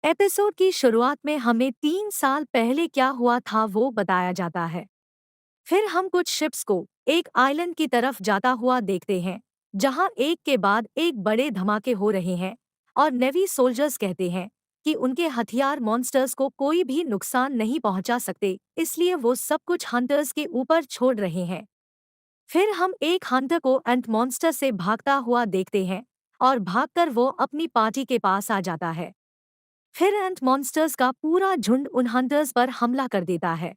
Episode की शुरुआत में हमें 3 साल पहले क्या हुआ था वो बताया जाता है। फिर हम कुछ शिप्स को एक आइलैंड की तरफ जाता हुआ देखते हैं, जहां एक के बाद एक बड़े धमाके हो रहे हैं और नेवी सोल्जर्स कहते हैं कि उनके हथियार मॉन्स्टर्स को कोई भी नुकसान नहीं पहुंचा सकते, इसलिए वो सब कुछ हंटर्स के ऊपर छोड़ रहे हैं। फिर हम एक हंटर को एंट मॉन्स्टर से भागता हुआ देखते हैं और भागकर वो अपनी पार्टी के पास आ जाता है। फिर एंट मॉन्स्टर्स का पूरा झुंड उन हंटर्स पर हमला कर देता है।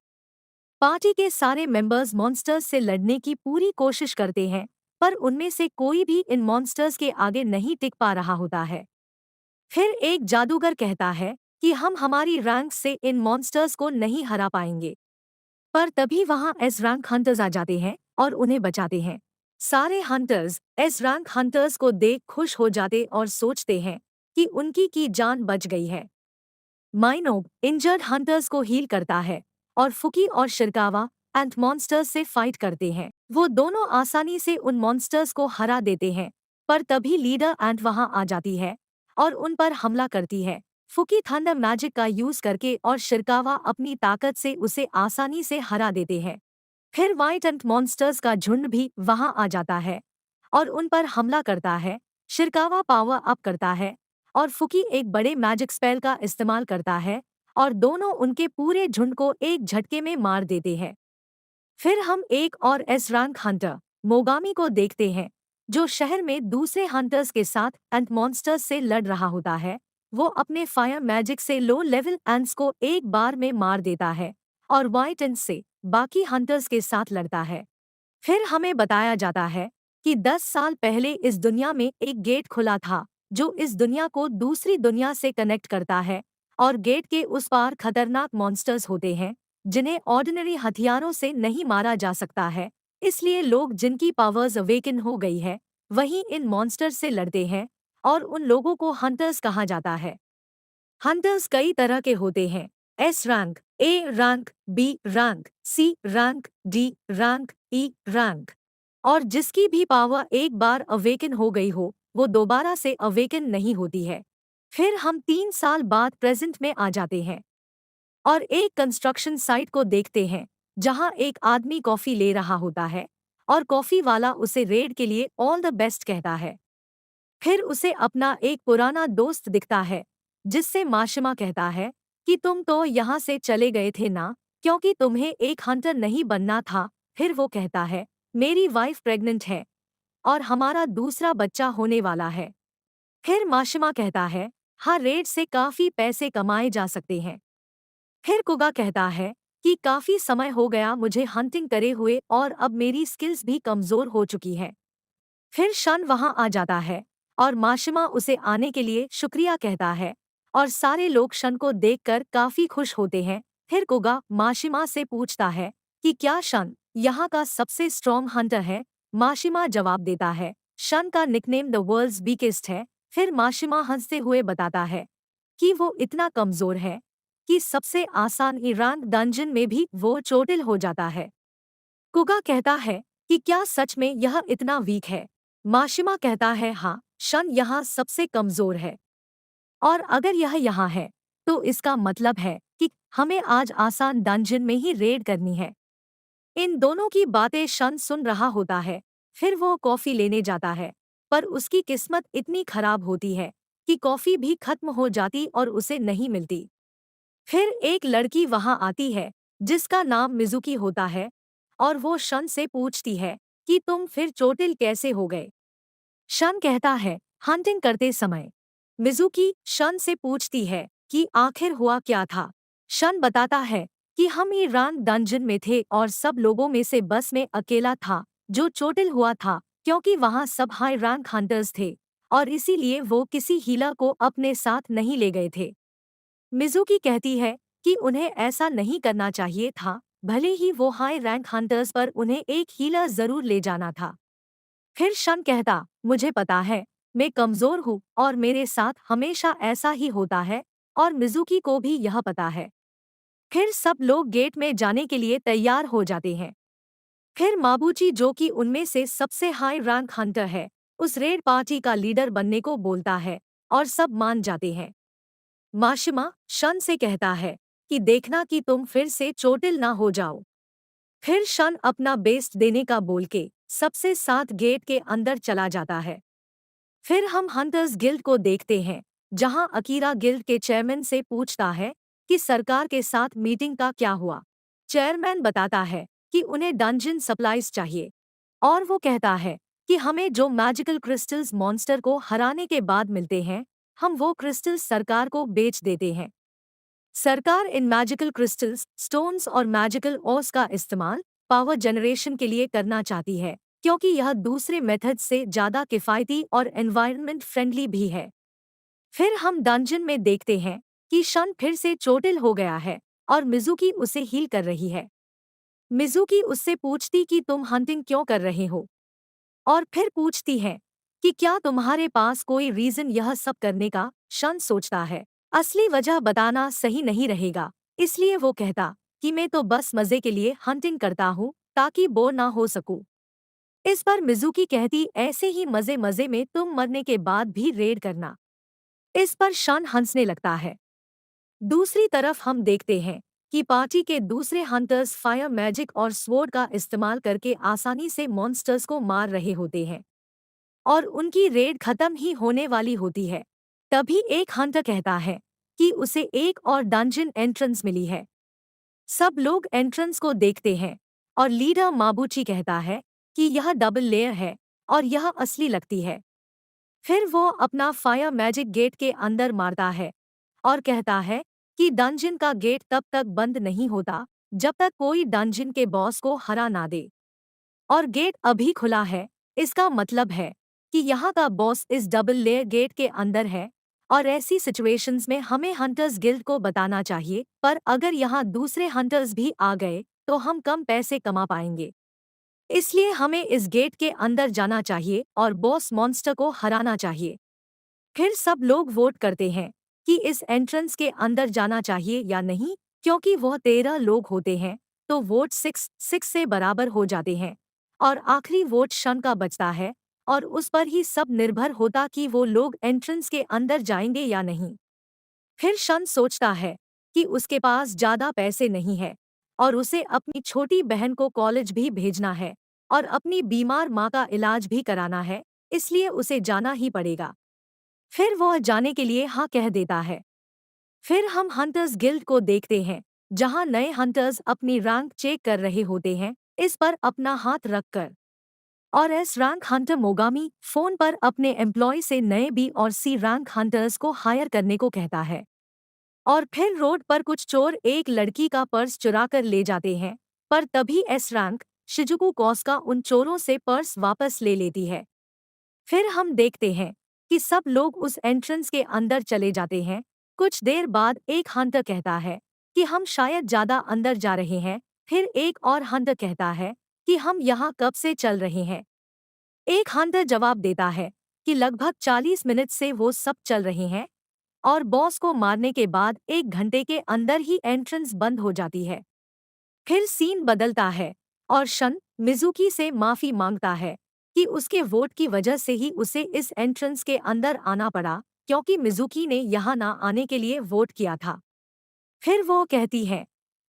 पार्टी के सारे मेंबर्स मॉन्स्टर्स से लड़ने की पूरी कोशिश करते हैं, पर उनमें से कोई भी इन मॉन्स्टर्स के आगे नहीं टिक पा रहा होता है। फिर एक जादूगर कहता है कि हम हमारी रैंक से इन मॉन्स्टर्स को नहीं हरा पाएंगे। पर तभी वहां एस रैंक हंटर्स आ जाते हैं और उन्हें बचाते हैं। सारे हंटर्स एस रैंक हंटर्स को देख खुश हो जाते और सोचते हैं कि उनकी की जान बच गई है। माइनोब इंजर्ड हंटर्स को हील करता है और फुकी और शिरकावा एंट मॉन्स्टर्स से फाइट करते हैं। वो दोनों आसानी से उन मॉन्स्टर्स को हरा देते हैं, पर तभी लीडर एंट वहां आ जाती है और उन पर हमला करती है। फुकी थंडर मैजिक का यूज करके और शिरकावा अपनी ताकत से उसे आसानी से हरा देते हैं। फिर वाइट एंट मॉन्स्टर्स का झुंड भी वहां आ जाता है और उन पर हमला करता है। शिरकावा पावर अप करता है और फुकी एक बड़े मैजिक स्पेल का इस्तेमाल करता है और दोनों उनके पूरे झुंड को एक झटके में मार देते हैं। फिर हम एक और एस रैंक हंटर मोगामी को देखते हैं, जो शहर में दूसरे हंटर्स के साथ एंट मॉन्स्टर्स से लड़ रहा होता है। वो अपने फायर मैजिक से लो लेवल एंट्स को एक बार में मार देता है और वाइट एंट से बाकी हंटर्स के साथ लड़ता है। फिर हमें बताया जाता है कि 10 साल पहले इस दुनिया में एक गेट खुला था, जो इस दुनिया को दूसरी दुनिया से कनेक्ट करता है, और गेट के उस पार खतरनाक मॉन्स्टर्स होते हैं जिन्हें ऑर्डिनरी हथियारों से नहीं मारा जा सकता है। इसलिए लोग जिनकी पावर्स अवेकन हो गई है वही इन मॉन्स्टर्स से लड़ते हैं और उन लोगों को हंटर्स कहा जाता है। हंटर्स कई तरह के होते हैं: S rank, A rank, B rank, C rank, D rank, E rank. और जिसकी भी पावर एक बार अवेकन हो गई हो वो दोबारा से अवेकन नहीं होती है। फिर हम 3 साल बाद प्रेजेंट में आ जाते हैं और एक कंस्ट्रक्शन साइट को देखते हैं, जहां एक आदमी कॉफी ले रहा होता है और कॉफी वाला उसे रेड के लिए ऑल द बेस्ट कहता है। फिर उसे अपना एक पुराना दोस्त दिखता है, जिससे माशिमा कहता है कि तुम तो यहाँ से चले गए थे ना, क्योंकि तुम्हें एक हंटर नहीं बनना था। फिर वो कहता है, मेरी वाइफ प्रेग्नेंट है और हमारा दूसरा बच्चा होने वाला है। फिर माशिमा कहता है, हाँ, रेड से काफी पैसे कमाए जा सकते हैं। फिर कुगा कहता है कि काफी समय हो गया मुझे हंटिंग करे हुए और अब मेरी स्किल्स भी कमजोर हो चुकी है। फिर शन वहां आ जाता है और माशिमा उसे आने के लिए शुक्रिया कहता है और सारे लोग शन को देखकर काफी खुश होते हैं। फिर कुगा माशिमा से पूछता है कि क्या शन यहाँ का सबसे स्ट्रॉन्ग हंटर है। माशिमा जवाब देता है, शन का निकनेम द वर्ल्ड्स बीकेस्ट है। फिर माशिमा हंसते हुए बताता है कि वो इतना कमजोर है कि सबसे आसान ईरान डंजन में भी वो चोटिल हो जाता है। कुगा कहता है कि क्या सच में यह इतना वीक है। माशिमा कहता है, हाँ, शन यहाँ सबसे कमजोर है और अगर यह यहाँ है तो इसका मतलब है कि हमें आज आसान डंजन में ही रेड करनी है। इन दोनों की बातें शन सुन रहा होता है। फिर वो कॉफी लेने जाता है, पर उसकी किस्मत इतनी खराब होती है कि कॉफी भी खत्म हो जाती और उसे नहीं मिलती। फिर एक लड़की वहां आती है जिसका नाम मिजुकी होता है और वो शन से पूछती है कि तुम फिर चोटिल कैसे हो गए। शन कहता है, हंटिंग करते समय। मिजुकी शन से पूछती है कि आखिर हुआ क्या था। शन बताता है कि हम ही रैंक डंजन में थे और सब लोगों में से बस में अकेला था जो चोटिल हुआ था, क्योंकि वहां सब हाई रैंक हंटर्स थे और इसीलिए वो किसी हीला को अपने साथ नहीं ले गए थे। मिजुकी कहती है कि उन्हें ऐसा नहीं करना चाहिए था, भले ही वो हाई रैंक हंटर्स, पर उन्हें एक हीलर जरूर ले जाना था। फिर शन कहता, मुझे पता है, मैं कमजोर हूँ और मेरे साथ हमेशा ऐसा ही होता है और मिजुकी को भी यह पता है। फिर सब लोग गेट में जाने के लिए तैयार हो जाते हैं। फिर माबूची, जो कि उनमें से सबसे हाई रैंक हंटर है, उस रेड पार्टी का लीडर बनने को बोलता है और सब मान जाते हैं। माशिमा शन से कहता है कि देखना कि तुम फिर से चोटिल ना हो जाओ। फिर शन अपना बेस्ट देने का बोल के सबसे साथ गेट के अंदर चला जाता है। फिर हम हंटर्स गिल्ड को देखते हैं, जहां अकीरा गिल्ड के चेयरमैन से पूछता है कि सरकार के साथ मीटिंग का क्या हुआ। चेयरमैन बताता है कि उन्हें डंजन सप्लाईज चाहिए और वो कहता है कि हमें जो मैजिकल क्रिस्टल्स मॉन्स्टर को हराने के बाद मिलते हैं, हम वो क्रिस्टल्स सरकार को बेच देते हैं। सरकार इन मैजिकल क्रिस्टल्स, स्टोन्स और मैजिकल ओर्स का इस्तेमाल पावर जनरेशन के लिए करना चाहती है, क्योंकि यह दूसरे मेथड से ज़्यादा किफ़ायती और एनवायरनमेंट फ्रेंडली भी है। फिर हम डंजन में देखते हैं कि शन फिर से चोटिल हो गया है और मिज़ुकी उसे हील कर रही है। मिज़ुकी उससे पूछती कि तुम हंटिंग क्यों कर रहे हो, और फिर पूछती है कि क्या तुम्हारे पास कोई रीज़न यह सब करने का। शन सोचता है असली वजह बताना सही नहीं रहेगा, इसलिए वो कहता कि मैं तो बस मज़े के लिए हंटिंग करता हूँ ताकि बोर ना हो सकूं। इस पर मिज़ुकी कहती ऐसे ही मज़े मज़े में तुम मरने के बाद भी रेड करना। इस पर शन हंसने लगता है। दूसरी तरफ हम देखते हैं कि पार्टी के दूसरे हंटर्स फायर मैजिक और स्वॉर्ड का इस्तेमाल करके आसानी से मॉन्स्टर्स को मार रहे होते हैं और उनकी रेड खत्म ही होने वाली होती है। तभी एक हंटर कहता है कि उसे एक और डंजन एंट्रेंस मिली है। सब लोग एंट्रेंस को देखते हैं और लीडर माबूची कहता है कि यह डबल लेयर है और यह असली लगती है। फिर वो अपना फायर मैजिक गेट के अंदर मारता है और कहता है कि डंजन का गेट तब तक बंद नहीं होता जब तक कोई डंजन के बॉस को हरा ना दे। और गेट अभी खुला है, इसका मतलब है कि यहाँ का बॉस इस डबल लेयर गेट के अंदर है। और ऐसी सिचुएशंस में हमें हंटर्स गिल्ड को बताना चाहिए, पर अगर यहाँ दूसरे हंटर्स भी आ गए तो हम कम पैसे कमा पाएंगे। इसलिए हमें इस गेट के अंदर जाना चाहिए और बॉस मॉन्स्टर को हराना चाहिए। फिर सब लोग वोट करते हैं कि इस एंट्रेंस के अंदर जाना चाहिए या नहीं, क्योंकि वह 13 लोग होते हैं, तो वोट 6-6 से बराबर हो जाते हैं और आखिरी वोट शन का बचता है और उस पर ही सब निर्भर होता कि वो लोग एंट्रेंस के अंदर जाएंगे या नहीं। फिर शन सोचता है कि उसके पास ज़्यादा पैसे नहीं है और उसे अपनी छोटी बहन को कॉलेज भी भेजना है और अपनी बीमार माँ का इलाज भी कराना है, इसलिए उसे जाना ही पड़ेगा। फिर वह जाने के लिए हाँ कह देता है। फिर हम हंटर्स गिल्ड को देखते हैं, जहां नए हंटर्स अपनी रैंक चेक कर रहे होते हैं, इस पर अपना हाथ रखकर। और S rank Hunter Mogami phone पर अपने एम्प्लॉय से नए बी और सी रैंक हंटर्स को हायर करने को कहता है। और फिर रोड पर कुछ चोर एक लड़की का पर्स चुरा कर ले जाते हैं, पर तभी एस रैंक शिजुको कोस्का उन चोरों से पर्स वापस ले लेती है। फिर हम देखते हैं कि सब लोग उस एंट्रेंस के अंदर चले जाते हैं। कुछ देर बाद एक हंटर कहता है कि हम शायद ज्यादा अंदर जा रहे हैं। फिर एक और हंटर कहता है कि हम यहाँ कब से चल रहे हैं। एक हंटर जवाब देता है कि लगभग 40 मिनट से वो सब चल रहे हैं और बॉस को मारने के बाद 1 घंटे के अंदर ही एंट्रेंस बंद हो जाती है। फिर सीन बदलता है और शन मिज़ुकी से माफी मांगता है कि उसके वोट की वजह से ही उसे इस एंट्रेंस के अंदर आना पड़ा, क्योंकि मिज़ुकी ने यहाँ ना आने के लिए वोट किया था। फिर वो कहती है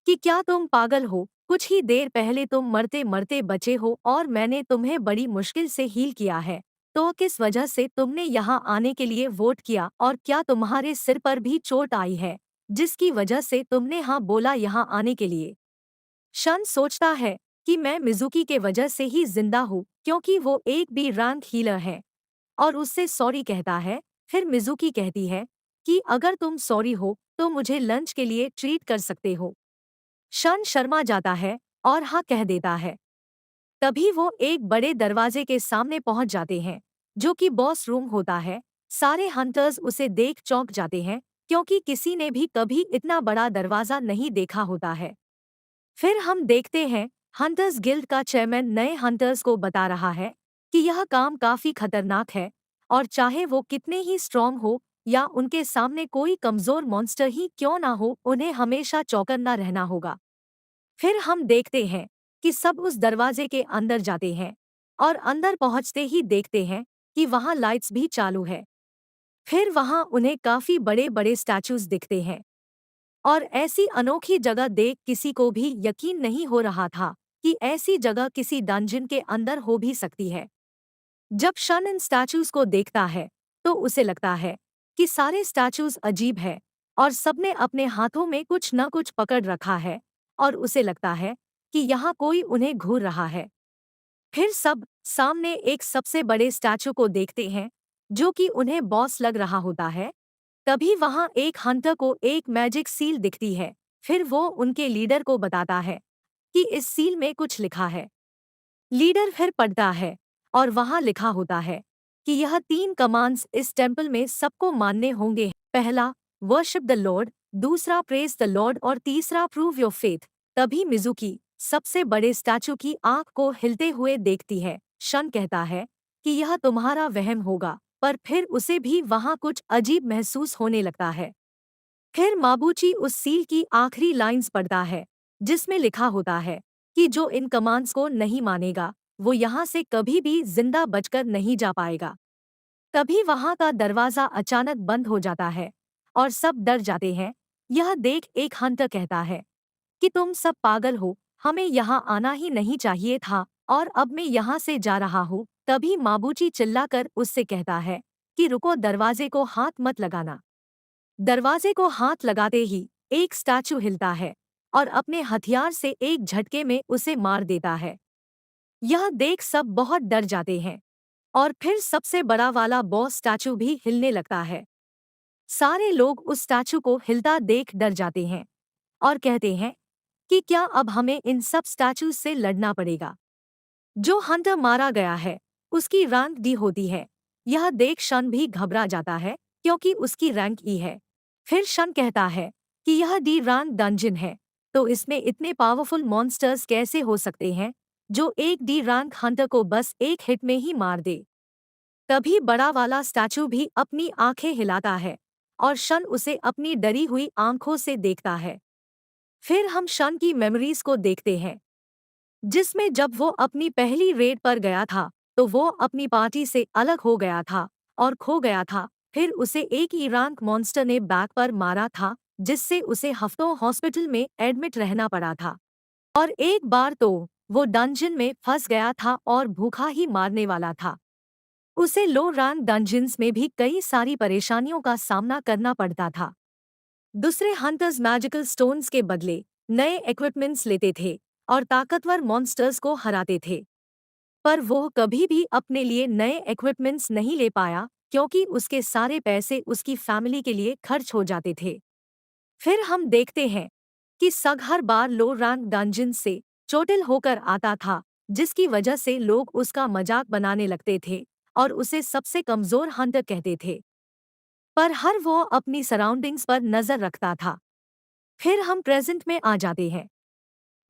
कि क्या तुम पागल हो, कुछ ही देर पहले तुम मरते मरते बचे हो और मैंने तुम्हें बड़ी मुश्किल से हील किया है, तो किस वजह से तुमने यहाँ आने के लिए वोट किया और क्या तुम्हारे सिर पर भी चोट आई है जिसकी वजह से तुमने हाँ बोला यहाँ आने के लिए। शन सोचता है कि मैं मिज़ुकी के वजह से ही जिंदा हूँ, क्योंकि वो एक बी रैंक हीलर है, और उससे सॉरी कहता है। फिर मिज़ुकी कहती है कि अगर तुम सॉरी हो तो मुझे लंच के लिए ट्रीट कर सकते हो। शन शर्मा जाता है और हाँ कह देता है। तभी वो एक बड़े दरवाजे के सामने पहुंच जाते हैं, जो कि बॉस रूम होता है। सारे हंटर्स उसे देख चौंक जाते हैं, क्योंकि किसी ने भी कभी इतना बड़ा दरवाजा नहीं देखा होता है। फिर हम देखते हैं हंटर्स गिल्ड का चेयरमैन नए हंटर्स को बता रहा है कि यह काम काफी खतरनाक है और चाहे वो कितने ही स्ट्रांग हो या उनके सामने कोई कमजोर मॉन्स्टर ही क्यों ना हो, उन्हें हमेशा चौकन्ना रहना होगा। फिर हम देखते हैं कि सब उस दरवाजे के अंदर जाते हैं और अंदर पहुंचते ही देखते हैं कि वहां लाइट्स भी चालू है। फिर वहां उन्हें काफी बड़े बड़े स्टैचूज दिखते हैं और ऐसी अनोखी जगह देख किसी को भी यकीन नहीं हो रहा था कि ऐसी जगह किसी डंजन के अंदर हो भी सकती है। जब शन इन स्टैचूज को देखता है तो उसे लगता है कि सारे स्टैचूज अजीब है और सबने अपने हाथों में कुछ न कुछ पकड़ रखा है और उसे लगता है कि यहाँ कोई उन्हें घूर रहा है। फिर सब सामने एक सबसे बड़े स्टैचू को देखते हैं जो कि उन्हें बॉस लग रहा होता है। तभी वहां एक हंटर को एक मैजिक सील दिखती है। फिर वो उनके लीडर को बताता है कि इस सील में कुछ लिखा है। लीडर फिर पढ़ता है और वहां लिखा होता है कि यह 3 कमांड्स इस टेम्पल में सबको मानने होंगे। पहला, वर्शिप द लॉर्ड, दूसरा, प्रेज द लॉर्ड और तीसरा, प्रूव योर फेथ। तभी मिजुकी सबसे बड़े स्टैचू की आंख को हिलते हुए देखती है। शन कहता है कि यह तुम्हारा वहम होगा, पर फिर उसे भी वहां कुछ अजीब महसूस होने लगता है। फिर माबूची उस सील की आखिरी लाइंस पढ़ता है जिसमें लिखा होता है कि जो इन कमांड्स को नहीं मानेगा वो यहाँ से कभी भी जिंदा बचकर नहीं जा पाएगा। तभी वहां का दरवाजा अचानक बंद हो जाता है और सब डर जाते हैं। यह देख एक हंटर कहता है कि तुम सब पागल हो, हमें यहाँ आना ही नहीं चाहिए था और अब मैं यहाँ से जा रहा हूँ। तभी माबूची चिल्लाकर उससे कहता है कि रुको, दरवाजे को हाथ मत लगाना। दरवाजे को हाथ लगाते ही एक स्टैचू हिलता है और अपने हथियार से एक झटके में उसे मार देता है। यह देख सब बहुत डर जाते हैं और फिर सबसे बड़ा वाला बॉस स्टैचू भी हिलने लगता है। सारे लोग उस स्टैचू को हिलता देख डर जाते हैं और कहते हैं कि क्या अब हमें इन सब स्टैचूज से लड़ना पड़ेगा। जो हंटर मारा गया है उसकी रैंक डी होती है। यह देख शन भी घबरा जाता है क्योंकि उसकी रैंक ई है। फिर शन कहता है कि यह डी रैंक डंजन है, तो इसमें इतने पावरफुल मॉन्स्टर्स कैसे हो सकते हैं जो एक डी रैंक हंटर को बस एक हिट में ही मार दे। तभी बड़ा वाला स्टैचू भी अपनी आंखें हिलाता है और शन उसे अपनी डरी हुई आंखों से देखता है। फिर हम शन की मेमोरीज को देखते हैं जिसमें जब वो अपनी पहली रेड पर गया था तो वो अपनी पार्टी से अलग हो गया था और खो गया था। फिर उसे एक ईरान मॉन्स्टर ने बैक पर मारा था जिससे उसे हफ्तों हॉस्पिटल में एडमिट रहना पड़ा था। और एक बार तो वो डंजन में फंस गया था और भूखा ही मारने वाला था। उसे लो रैंक डंजन्स में भी कई सारी परेशानियों का सामना करना पड़ता था। दूसरे हंटर्स मैजिकल स्टोन्स के बदले नए इक्विपमेंट्स लेते थे और ताकतवर मॉन्स्टर्स को हराते थे, पर वो कभी भी अपने लिए नए इक्विपमेंट्स नहीं ले पाया क्योंकि उसके सारे पैसे उसकी फैमिली के लिए खर्च हो जाते थे। फिर हम देखते हैं कि सग हर बार लो रैंक डंजन से चोटिल होकर आता था जिसकी वजह से लोग उसका मजाक बनाने लगते थे और उसे सबसे कमजोर हंटर कहते थे। पर हर वो अपनी सराउंडिंग्स पर नजर रखता था। फिर हम प्रेजेंट में आ जाते हैं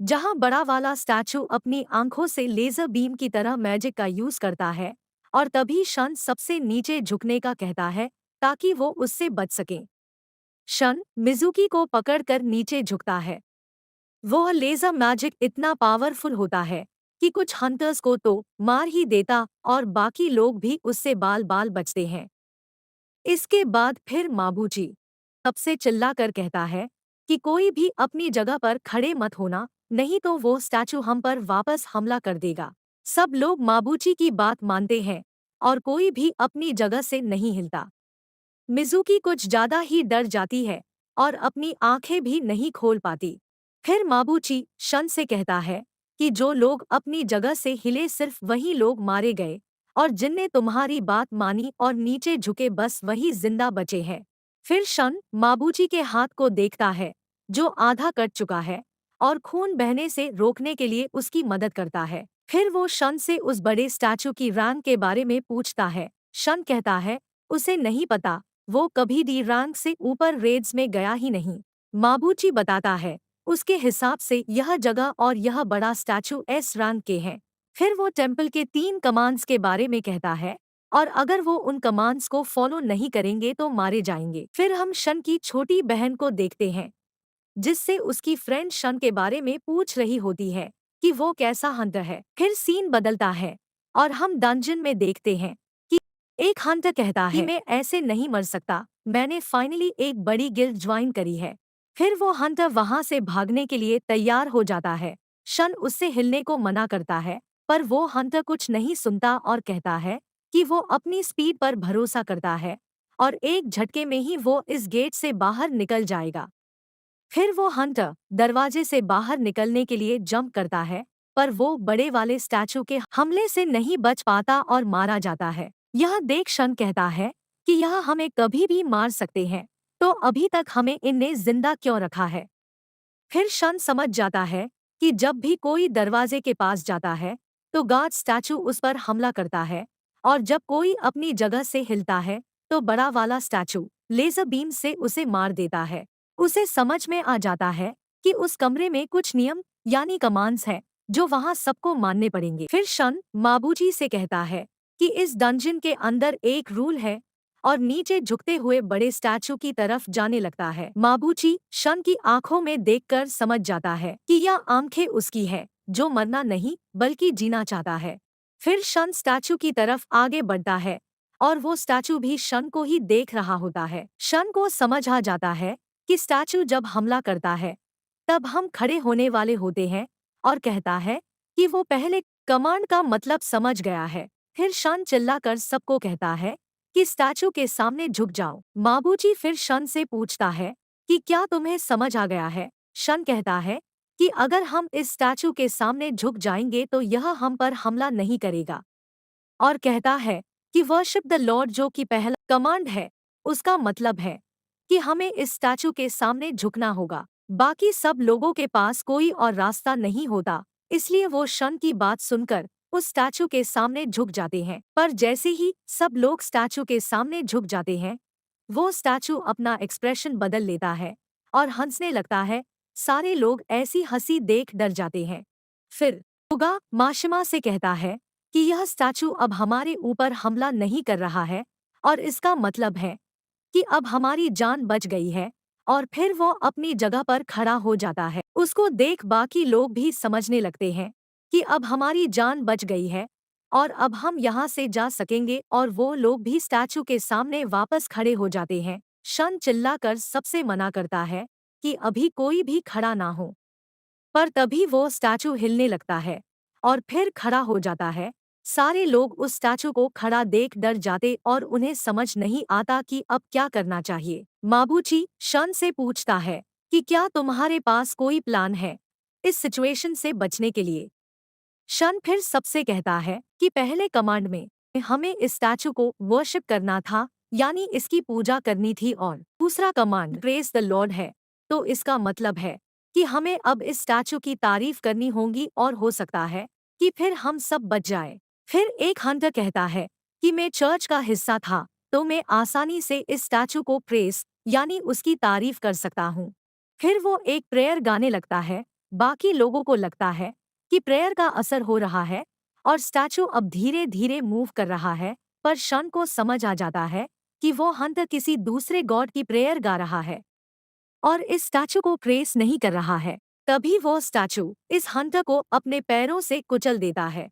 जहां बड़ा वाला स्टैचू अपनी आंखों से लेजर बीम की तरह मैजिक का यूज करता है और तभी शन सबसे नीचे झुकने का कहता है ताकि वो उससे बच सके। शन मिजुकी को पकड़कर नीचे झुकता है। वह लेजर मैजिक इतना पावरफुल होता है कि कुछ हंटर्स को तो मार ही देता और बाकी लोग भी उससे बाल बाल बचते हैं। इसके बाद फिर माबूजी सबसे चिल्लाकर कहता है कि कोई भी अपनी जगह पर खड़े मत होना, नहीं तो वो स्टैचू हम पर वापस हमला कर देगा। सब लोग माबूजी की बात मानते हैं और कोई भी अपनी जगह से नहीं हिलता। मिजुकी कुछ ज्यादा ही डर जाती है और अपनी आंखें भी नहीं खोल पाती। फिर माबूची शन से कहता है कि जो लोग अपनी जगह से हिले सिर्फ वही लोग मारे गए और जिनने तुम्हारी बात मानी और नीचे झुके बस वही जिंदा बचे हैं। फिर शन माबूजी के हाथ को देखता है जो आधा कट चुका है और खून बहने से रोकने के लिए उसकी मदद करता है। फिर वो शन से उस बड़े स्टैचू की रैंक के बारे में पूछता है। शन कहता है उसे नहीं पता, वो कभी डी रैंक से ऊपर रेड्स में गया ही नहीं। माबूची बताता है उसके हिसाब से यह जगह और यह बड़ा स्टैचू एस रैंक के हैं। फिर वो टेम्पल के 3 कमांड्स के बारे में कहता है और अगर वो उन कमांड्स को फॉलो नहीं करेंगे तो मारे जाएंगे। फिर हम शन की छोटी बहन को देखते हैं जिससे उसकी फ्रेंड शन के बारे में पूछ रही होती है कि वो कैसा हंटर है। फिर सीन बदलता है और हम डंजन में देखते हैं एक हंटर कहता है कि मैं ऐसे नहीं मर सकता, मैंने फाइनली एक बड़ी गिल्ड ज्वाइन करी है। फिर वो हंटर वहां से भागने के लिए तैयार हो जाता है। शन उससे हिलने को मना करता है, पर वो हंटर कुछ नहीं सुनता और कहता है कि वो अपनी स्पीड पर भरोसा करता है और एक झटके में ही वो इस गेट से बाहर निकल जाएगा। फिर वो हंटर दरवाजे से बाहर निकलने के लिए जंप करता है, पर वो बड़े वाले स्टैचू के हमले से नहीं बच पाता और मारा जाता है। यह देख शन कहता है कि यह हमें कभी भी मार सकते हैं, तो अभी तक हमें इनने जिंदा क्यों रखा है। फिर शन समझ जाता है कि जब भी कोई दरवाजे के पास जाता है तो गार्ड स्टैचू उस पर हमला करता है, और जब कोई अपनी जगह से हिलता है तो बड़ा वाला स्टैचू लेजर बीम से उसे मार देता है। उसे समझ में आ जाता है कि उस कमरे में कुछ नियम यानी कमांड्स हैं जो वहां सबको मानने पड़ेंगे। फिर शन माबूजी से कहता है कि इस डंजन के अंदर एक रूल है, और नीचे झुकते हुए बड़े स्टैचू की तरफ जाने लगता है। माबूजी शन की आंखों में देखकर समझ जाता है कि यह आंखें उसकी है जो मरना नहीं बल्कि जीना चाहता है। फिर शन स्टैचू की तरफ आगे बढ़ता है और वो स्टैचू भी शन को ही देख रहा होता है। शन को समझ आ जाता है कि स्टैचू जब हमला करता है तब हम खड़े होने वाले होते हैं, और कहता है कि वो पहले कमांड का मतलब समझ गया है। फिर शन चिल्लाकर सबको कहता है कि स्टैचू के सामने झुक जाओ। माबूजी फिर शन से पूछता है कि क्या तुम्हें समझ आ गया है। शन कहता है कि अगर हम इस स्टैचू के सामने झुक जाएंगे तो यह हम पर हमला नहीं करेगा, और कहता है कि वर्शिप द लॉर्ड जो कि पहला कमांड है, उसका मतलब है कि हमें इस स्टैचू के सामने झुकना होगा। बाकी सब लोगों के पास कोई और रास्ता नहीं होता, इसलिए वो शन की बात सुनकर उस स्टैचू के सामने झुक जाते हैं। पर जैसे ही सब लोग स्टैचू के सामने झुक जाते हैं, वो स्टैचू अपना एक्सप्रेशन बदल लेता है और हंसने लगता है। सारे लोग ऐसी हंसी देख डर जाते हैं। फिर उगा माशिमा से कहता है कि यह स्टैचू अब हमारे ऊपर हमला नहीं कर रहा है, और इसका मतलब है कि अब हमारी जान बच गई है। और फिर वो अपनी जगह पर खड़ा हो जाता है। उसको देख बाकी लोग भी समझने लगते हैं कि अब हमारी जान बच गई है और अब हम यहाँ से जा सकेंगे, और वो लोग भी स्टैचू के सामने वापस खड़े हो जाते हैं। शन चिल्लाकर सबसे मना करता है कि अभी कोई भी खड़ा ना हो, पर तभी वो स्टैचू हिलने लगता है और फिर खड़ा हो जाता है। सारे लोग उस स्टैचू को खड़ा देख डर जाते और उन्हें समझ नहीं आता कि अब क्या करना चाहिए। माबूजी शन से पूछता है कि क्या तुम्हारे पास कोई प्लान है इस सिचुएशन से बचने के लिए। शन फिर सबसे कहता है कि पहले कमांड में हमें इस स्टैचू को वर्शिप करना था, यानी इसकी पूजा करनी थी, और दूसरा कमांड प्रेज द लॉर्ड है, तो इसका मतलब है कि हमें अब इस स्टैचू की तारीफ करनी होगी और हो सकता है कि फिर हम सब बच जाए। फिर एक हंटर कहता है कि मैं चर्च का हिस्सा था, तो मैं आसानी से इस स्टैचू को प्रेस यानी उसकी तारीफ कर सकता हूँ। फिर वो एक प्रेयर गाने लगता है। बाकी लोगों को लगता है कि प्रेयर का असर हो रहा है और स्टैचू अब धीरे धीरे मूव कर रहा है, पर शन को समझ आ जाता है कि वो हंटर किसी दूसरे गॉड की प्रेयर गा रहा है और इस स्टैचू को प्रेस नहीं कर रहा है। तभी वो स्टैचू इस हंटर को अपने पैरों से कुचल देता है।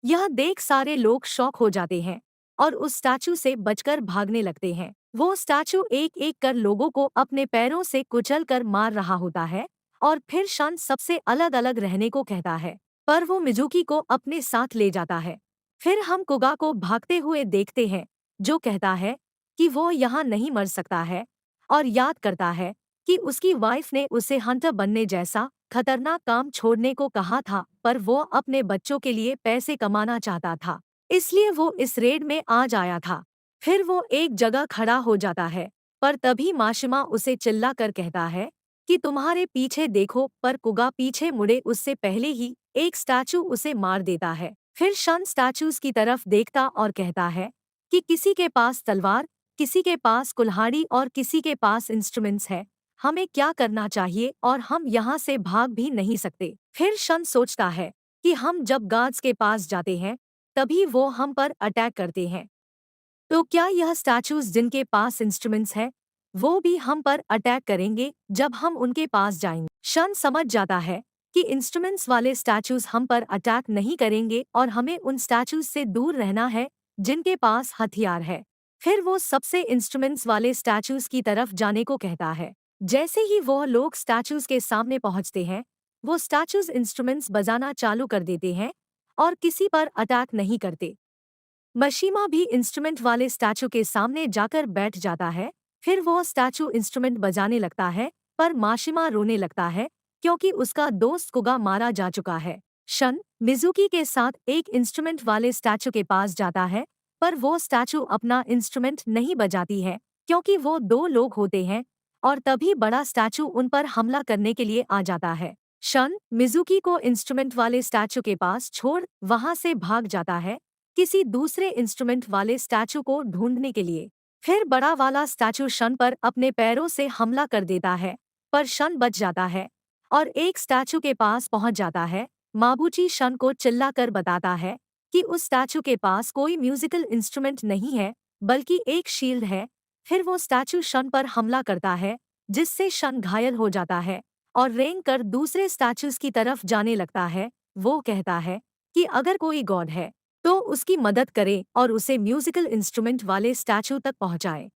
यह देख सारे लोग शॉक हो जाते हैं और उस स्टैचू से बचकर भागने लगते हैं। वो स्टैचू एक एक कर लोगों को अपने पैरों से कुचल कर मार रहा होता है, और फिर शन सबसे अलग अलग रहने को कहता है, पर वो मिजुकी को अपने साथ ले जाता है। फिर हम कुगा को भागते हुए देखते हैं, जो कहता है कि वो यहाँ नहीं मर सकता है, और याद करता है कि उसकी वाइफ ने उसे हंटर बनने जैसा खतरनाक काम छोड़ने को कहा था, पर वो अपने बच्चों के लिए पैसे कमाना चाहता था, इसलिए वो इस रेड में आज आया था। फिर वो एक जगह खड़ा हो जाता है, पर तभी माशिमा उसे चिल्ला कर कहता है कि तुम्हारे पीछे देखो, पर कुगा पीछे मुड़े उससे पहले ही एक स्टैचू उसे मार देता है। फिर शन स्टैचूज की तरफ देखता और कहता है कि किसी के पास तलवार, किसी के पास कुल्हाड़ी और किसी के पास इंस्ट्रूमेंट्स है। हमें क्या करना चाहिए, और हम यहाँ से भाग भी नहीं सकते। फिर शन सोचता है कि हम जब गार्ड्स के पास जाते हैं तभी वो हम पर अटैक करते हैं, तो क्या यह स्टैचूज जिनके पास इंस्ट्रूमेंट्स है वो भी हम पर अटैक करेंगे जब हम उनके पास जाएंगे। शन समझ जाता है कि इंस्ट्रूमेंट्स वाले स्टैचूज हम पर अटैक नहीं करेंगे और हमें उन स्टैचूज से दूर रहना है जिनके पास हथियार है। फिर वो सबसे इंस्ट्रूमेंट्स वाले स्टैचूज की तरफ जाने को कहता है। जैसे ही वो लोग स्टैचूज के सामने पहुंचते हैं, वो स्टैचूज इंस्ट्रूमेंट्स बजाना चालू कर देते हैं और किसी पर अटैक नहीं करते। मशीमा भी इंस्ट्रूमेंट वाले स्टैचू के सामने जाकर बैठ जाता है। फिर वो स्टैचू इंस्ट्रूमेंट बजाने लगता है, पर माशिमा रोने लगता है क्योंकि उसका दोस्त कुगा मारा जा चुका है। शन मिजुकी के साथ एक इंस्ट्रूमेंट वाले स्टैचू के पास जाता है, पर वो स्टैचू अपना इंस्ट्रूमेंट नहीं बजाती है क्योंकि वो दो लोग होते हैं, और तभी बड़ा स्टैचू उन पर हमला करने के लिए आ जाता है। शन मिजुकी को इंस्ट्रूमेंट वाले स्टैचू के पास छोड़ वहां से भाग जाता है किसी दूसरे इंस्ट्रूमेंट वाले स्टैचू को ढूंढने के लिए। फिर बड़ा वाला स्टैचू शन पर अपने पैरों से हमला कर देता है, पर शन बच जाता है और एक स्टैचू के पास पहुंच जाता है। माबूची शन को चिल्लाकर बताता है कि उस स्टैचू के पास कोई म्यूजिकल इंस्ट्रूमेंट नहीं है, बल्कि एक शील्ड है। फिर वो स्टैचू शन पर हमला करता है, जिससे शन घायल हो जाता है और रेंग कर दूसरे स्टैचूज की तरफ जाने लगता है। वो कहता है कि अगर कोई गॉड है तो उसकी मदद करे और उसे म्यूजिकल इंस्ट्रूमेंट वाले स्टैचू तक पहुंचाए।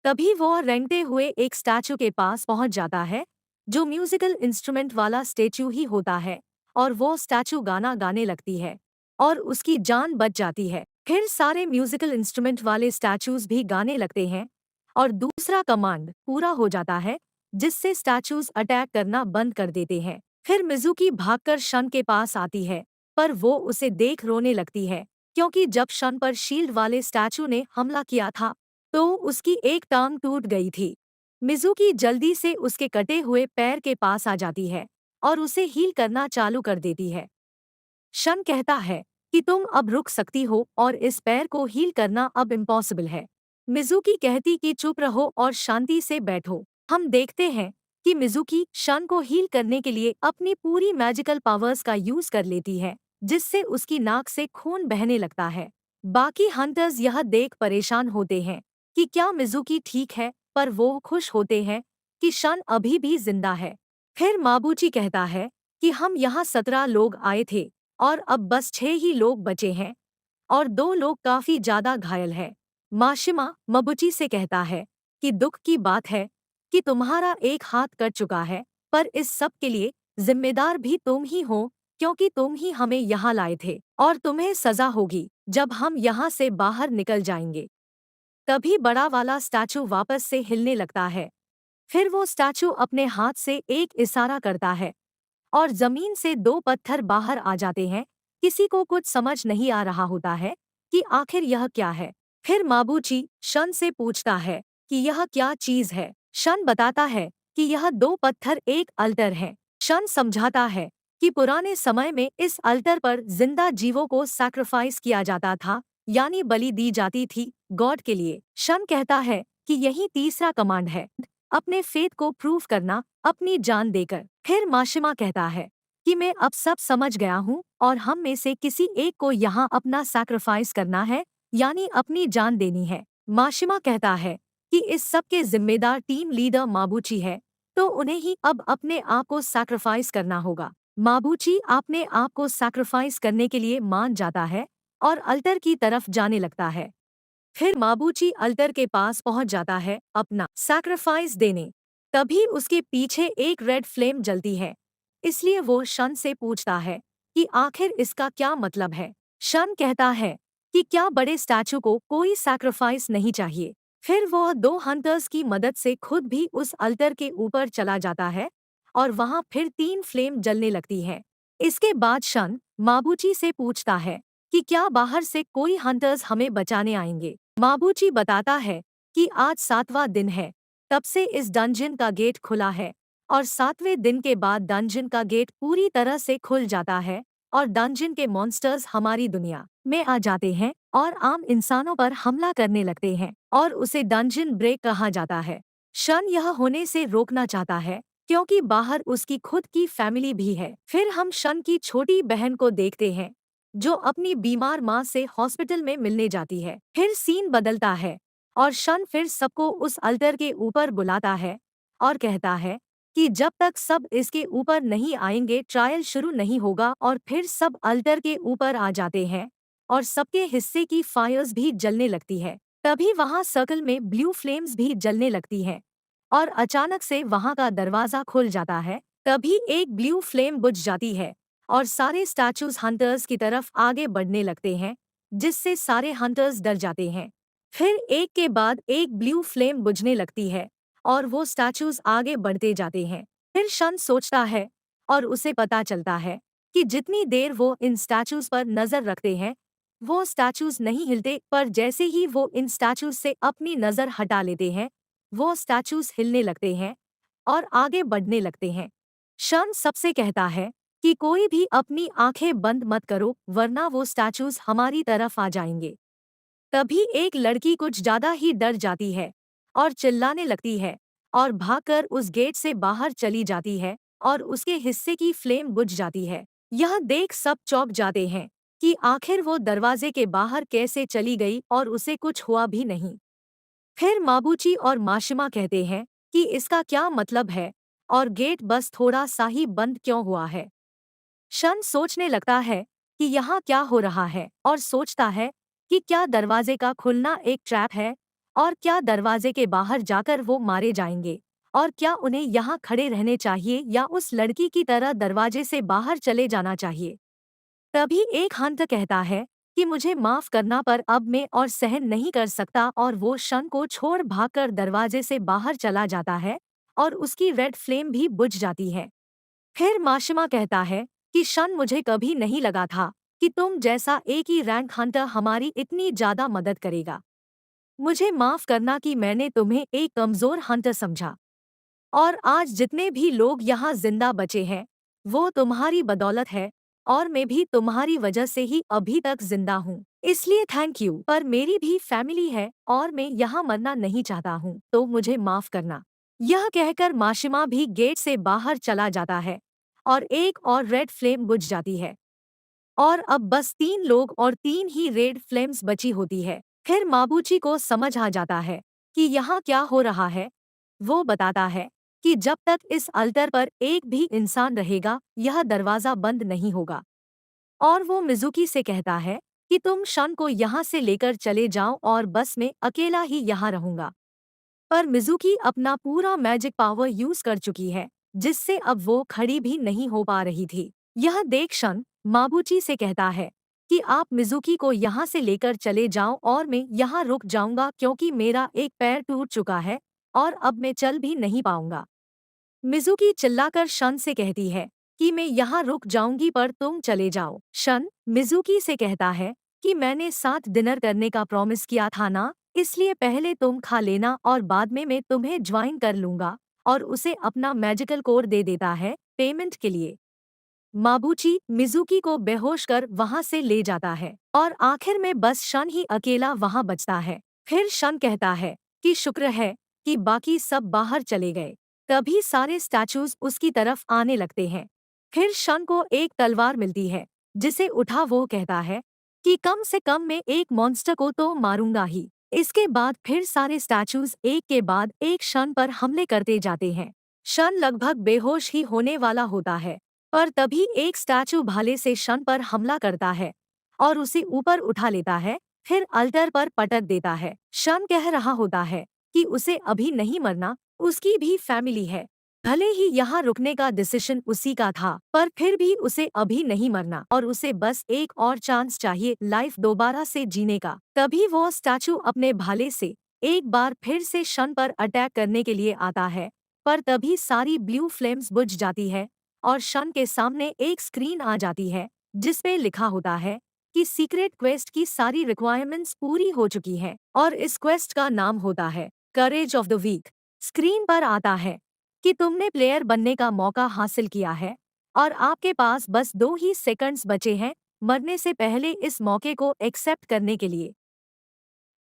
तभी वो रेंगते हुए एक स्टैचू के पास पहुंच जाता है, जो म्यूजिकल इंस्ट्रूमेंट वाला स्टैचू ही होता है, और वो स्टैचू गाना गाने लगती है और उसकी जान बच जाती है। फिर सारे म्यूजिकल इंस्ट्रूमेंट वाले स्टैचूज भी गाने लगते हैं और दूसरा कमांड पूरा हो जाता है, जिससे स्टैचूज अटैक करना बंद कर देते हैं। फिर मिजुकी भागकर शन के पास आती है, पर वो उसे देख रोने लगती है क्योंकि जब शन पर शील्ड वाले स्टैचू ने हमला किया था तो उसकी एक टांग टूट गई थी। मिजुकी जल्दी से उसके कटे हुए पैर के पास आ जाती है और उसे हील करना चालू कर देती है। शन कहता है कि तुम अब रुक सकती हो और इस पैर को हील करना अब इम्पॉसिबल है। मिजुकी कहती कि चुप रहो और शांति से बैठो। हम देखते हैं कि मिजुकी शन को हील करने के लिए अपनी पूरी मैजिकल पावर्स का यूज कर लेती है, जिससे उसकी नाक से खून बहने लगता है। बाकी हंटर्स यह देख परेशान होते हैं कि क्या मिजुकी ठीक है, पर वो खुश होते हैं कि शन अभी भी जिंदा है। फिर माबूची कहता है कि हम यहाँ 17 लोग आए थे और अब बस 6 ही लोग बचे हैं और 2 लोग काफी ज्यादा घायल हैं। माशिमा मबुची से कहता है कि दुख की बात है कि तुम्हारा एक हाथ कट चुका है, पर इस सब के लिए जिम्मेदार भी तुम ही हो क्योंकि तुम ही हमें यहाँ लाए थे और तुम्हें सजा होगी जब हम यहाँ से बाहर निकल जाएंगे। तभी बड़ा वाला स्टैचू वापस से हिलने लगता है। फिर वो स्टैचू अपने हाथ से एक इशारा करता है और जमीन से 2 पत्थर बाहर आ जाते हैं। किसी को कुछ समझ नहीं आ रहा होता है कि आखिर यह क्या है। फिर माबूची शन से पूछता है कि यह क्या चीज है। शन बताता है कि यह 2 पत्थर एक अल्टर है। शन समझाता है कि पुराने समय में इस अल्टर पर जिंदा जीवों को सैक्रिफाइस किया जाता था, यानी बलि दी जाती थी गॉड के लिए। शन कहता है कि यही तीसरा कमांड है, अपने फेथ को प्रूव करना अपनी जान देकर। फिर माशिमा कहता है कि मैं अब सब समझ गया हूँ और हम में से किसी एक को यहाँ अपना सैक्रिफाइस करना है, यानी अपनी जान देनी है। माशिमा कहता है कि इस सब के जिम्मेदार टीम लीडर माबूची है, तो उन्हें ही अब अपने आप को सैक्रिफाइस करना होगा। माबूची अपने आप को सैक्रिफाइस करने के लिए मान जाता है और अल्टर की तरफ जाने लगता है। फिर माबूची अल्टर के पास पहुंच जाता है अपना सैक्रिफाइस देने। तभी उसके पीछे एक रेड फ्लेम जलती है, इसलिए वो शन से पूछता है कि आखिर इसका क्या मतलब है। शन कहता है कि क्या बड़े स्टैचू को कोई सैक्रिफाइस नहीं चाहिए। फिर वह 2 हंटर्स की मदद से खुद भी उस अल्टर के ऊपर चला जाता है और वहां फिर 3 फ्लेम जलने लगती है। इसके बाद शन माबूची से पूछता है कि क्या बाहर से कोई हंटर्स हमें बचाने आएंगे। माबूची बताता है कि आज 7वां दिन है, तब से इस डंजन का गेट खुला है और 7वें दिन के बाद डंजन का गेट पूरी तरह से खुल जाता है और डंजन के मॉन्स्टर्स हमारी दुनिया में आ जाते हैं और आम इंसानों पर हमला करने लगते हैं और उसे डंजन ब्रेक कहा जाता है। शन यह होने से रोकना चाहता है क्योंकि बाहर उसकी खुद की फैमिली भी है। फिर हम शन की छोटी बहन को देखते हैं जो अपनी बीमार माँ से हॉस्पिटल में मिलने जाती है। फिर सीन बदलता है और शन फिर सबको उस अल्टर के ऊपर बुलाता है और कहता है कि जब तक सब इसके ऊपर नहीं आएंगे ट्रायल शुरू नहीं होगा, और फिर सब अल्टर के ऊपर आ जाते हैं और सबके हिस्से की फायर्स भी जलने लगती है। तभी वहां सर्कल में ब्लू फ्लेम्स भी जलने लगती है और अचानक से वहां का दरवाजा खुल जाता है। तभी एक ब्लू फ्लेम बुझ जाती है और सारे स्टैचूज हंटर्स की तरफ आगे बढ़ने लगते हैं, जिससे सारे हंटर्स डर जाते हैं। फिर एक के बाद एक ब्लू फ्लेम बुझने लगती है और वो स्टैचूज आगे बढ़ते जाते हैं। फिर शन सोचता है और उसे पता चलता है कि जितनी देर वो इन स्टैचूज पर नजर रखते हैं, वो स्टैचूज नहीं हिलते, पर जैसे ही वो इन स्टैचूज से अपनी नजर हटा लेते हैं, वो स्टैचूज हिलने लगते हैं और आगे बढ़ने लगते हैं। शन सबसे कहता है कि कोई भी अपनी आंखें बंद मत करो, वरना वो स्टैचूज हमारी तरफ आ जाएंगे। तभी एक लड़की कुछ ज्यादा ही डर जाती है और चिल्लाने लगती है और भागकर उस गेट से बाहर चली जाती है और उसके हिस्से की फ्लेम बुझ जाती है। यह देख सब चौंक जाते हैं कि आखिर वो दरवाजे के बाहर कैसे चली गई और उसे कुछ हुआ भी नहीं। फिर माबूची और माशिमा कहते हैं कि इसका क्या मतलब है और गेट बस थोड़ा सा ही बंद क्यों हुआ है। शन सोचने लगता है कि यहाँ क्या हो रहा है और सोचता है कि क्या दरवाजे का खुलना एक ट्रैप है और क्या दरवाजे के बाहर जाकर वो मारे जाएंगे और क्या उन्हें यहाँ खड़े रहने चाहिए या उस लड़की की तरह दरवाजे से बाहर चले जाना चाहिए। तभी एक हंट कहता है कि मुझे माफ करना, पर अब मैं और सहन नहीं कर सकता, और वो शन को छोड़ भागकर दरवाजे से बाहर चला जाता है और उसकी रेड फ्लेम भी बुझ जाती है। फिर माशिमा कहता है कि शन, मुझे कभी नहीं लगा था कि तुम जैसा एक ही रैंक हंटर हमारी इतनी ज्यादा मदद करेगा। मुझे माफ करना कि मैंने तुम्हें एक कमजोर हंटर समझा, और आज जितने भी लोग यहाँ जिंदा बचे हैं वो तुम्हारी बदौलत है, और मैं भी तुम्हारी वजह से ही अभी तक जिंदा हूँ, इसलिए थैंक यू। पर मेरी भी फैमिली है और मैं यहाँ मरना नहीं चाहता हूँ, तो मुझे माफ करना। यह कहकर माशिमा भी गेट से बाहर चला जाता है और एक और रेड फ्लेम बुझ जाती है और अब बस 3 लोग और 3 ही रेड फ्लेम्स बची होती है। फिर माबूची को समझ आ जाता है कि यहाँ क्या हो रहा है। वो बताता है कि जब तक इस अल्टर पर एक भी इंसान रहेगा, यह दरवाजा बंद नहीं होगा। और वो मिजुकी से कहता है कि तुम शन को यहाँ से लेकर चले जाओ और बस मैं अकेला ही यहाँ रहूंगा। पर मिजुकी अपना पूरा मैजिक पावर यूज कर चुकी है, जिससे अब वो खड़ी भी नहीं हो पा रही थी। यह देख शन माबूची से कहता है कि आप मिजुकी को यहाँ से लेकर चले जाओ और मैं यहाँ रुक जाऊंगा, क्योंकि मेरा एक पैर टूट चुका है और अब मैं चल भी नहीं पाऊंगा। मिजुकी चिल्लाकर शन से कहती है कि मैं यहाँ रुक जाऊंगी, पर तुम चले जाओ। शन मिजुकी से कहता है कि मैंने साथ डिनर करने का प्रॉमिस किया था ना, इसलिए पहले तुम खा लेना और बाद में मैं तुम्हें ज्वाइन कर लूंगा, और उसे अपना मैजिकल कोड दे देता है पेमेंट के लिए। माबूची मिजुकी को बेहोश कर वहां से ले जाता है और आखिर में बस शन ही अकेला वहां बचता है। फिर शन कहता है कि शुक्र है कि बाकी सब बाहर चले गए। तभी सारे स्टैचूज उसकी तरफ आने लगते हैं। फिर शन को एक तलवार मिलती है, जिसे उठा वो कहता है कि कम से कम मैं एक मॉन्स्टर को तो मारूंगा ही। इसके बाद फिर सारे स्टैचूज एक के बाद एक शन पर हमले करते जाते हैं। शन लगभग बेहोश ही होने वाला होता है, पर तभी एक स्टैचू भाले से शन पर हमला करता है और उसे ऊपर उठा लेता है, फिर अल्टर पर पटक देता है। शन कह रहा होता है कि उसे अभी नहीं मरना, उसकी भी फैमिली है। भले ही यहाँ रुकने का डिसीजन उसी का था, पर फिर भी उसे अभी नहीं मरना और उसे बस एक और चांस चाहिए लाइफ दोबारा से जीने का। तभी वो स्टैचू अपने भाले से एक बार फिर से शन पर अटैक करने के लिए आता है, पर तभी सारी ब्लू फ्लेम्स बुझ जाती है और शन के सामने एक स्क्रीन आ जाती है जिसपे लिखा होता है कि सीक्रेट क्वेस्ट की सारी रिक्वायरमेंट्स पूरी हो चुकी हैं और इस क्वेस्ट का नाम होता है courage of the weak. Screen पर आता है कि तुमने प्लेयर बनने का मौका हासिल किया है और आपके पास बस 2 ही सेकंड्स बचे हैं मरने से पहले इस मौके को एक्सेप्ट करने के लिए।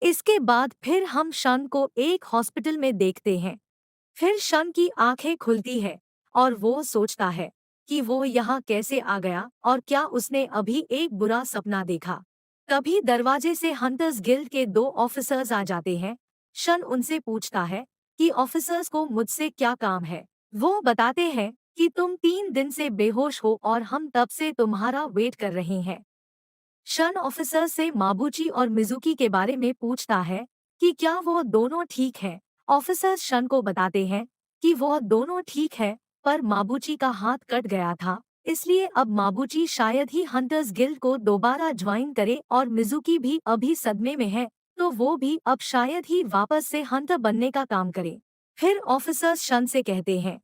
इसके बाद फिर हम शन को एक हॉस्पिटल में देखते हैं। फिर शन की आंखें खुलती है और वो सोचता है कि वो यहाँ कैसे आ गया और क्या उसने अभी एक बुरा सपना देखा। तभी दरवाजे से हंटर्स गिल्ड के 2 ऑफिसर्स आ जाते हैं। शन उनसे पूछता है कि ऑफिसर्स को मुझसे क्या काम है। वो बताते हैं कि तुम 3 दिन से बेहोश हो और हम तब से तुम्हारा वेट कर रहे हैं। शन ऑफिसर से माबूची और मिजुकी के बारे में पूछता है कि क्या वो दोनों ठीक हैं। ऑफिसर शन को बताते हैं कि वो दोनों ठीक है, पर माबूची का हाथ कट गया था, इसलिए अब माबूची शायद ही हंटर्स गिल्ड को दोबारा ज्वाइन करे और मिजुकी भी अभी सदमे में है, तो वो भी अब शायद ही वापस से हंटर बनने का काम करे। फिर ऑफिसर्स शन से कहते हैं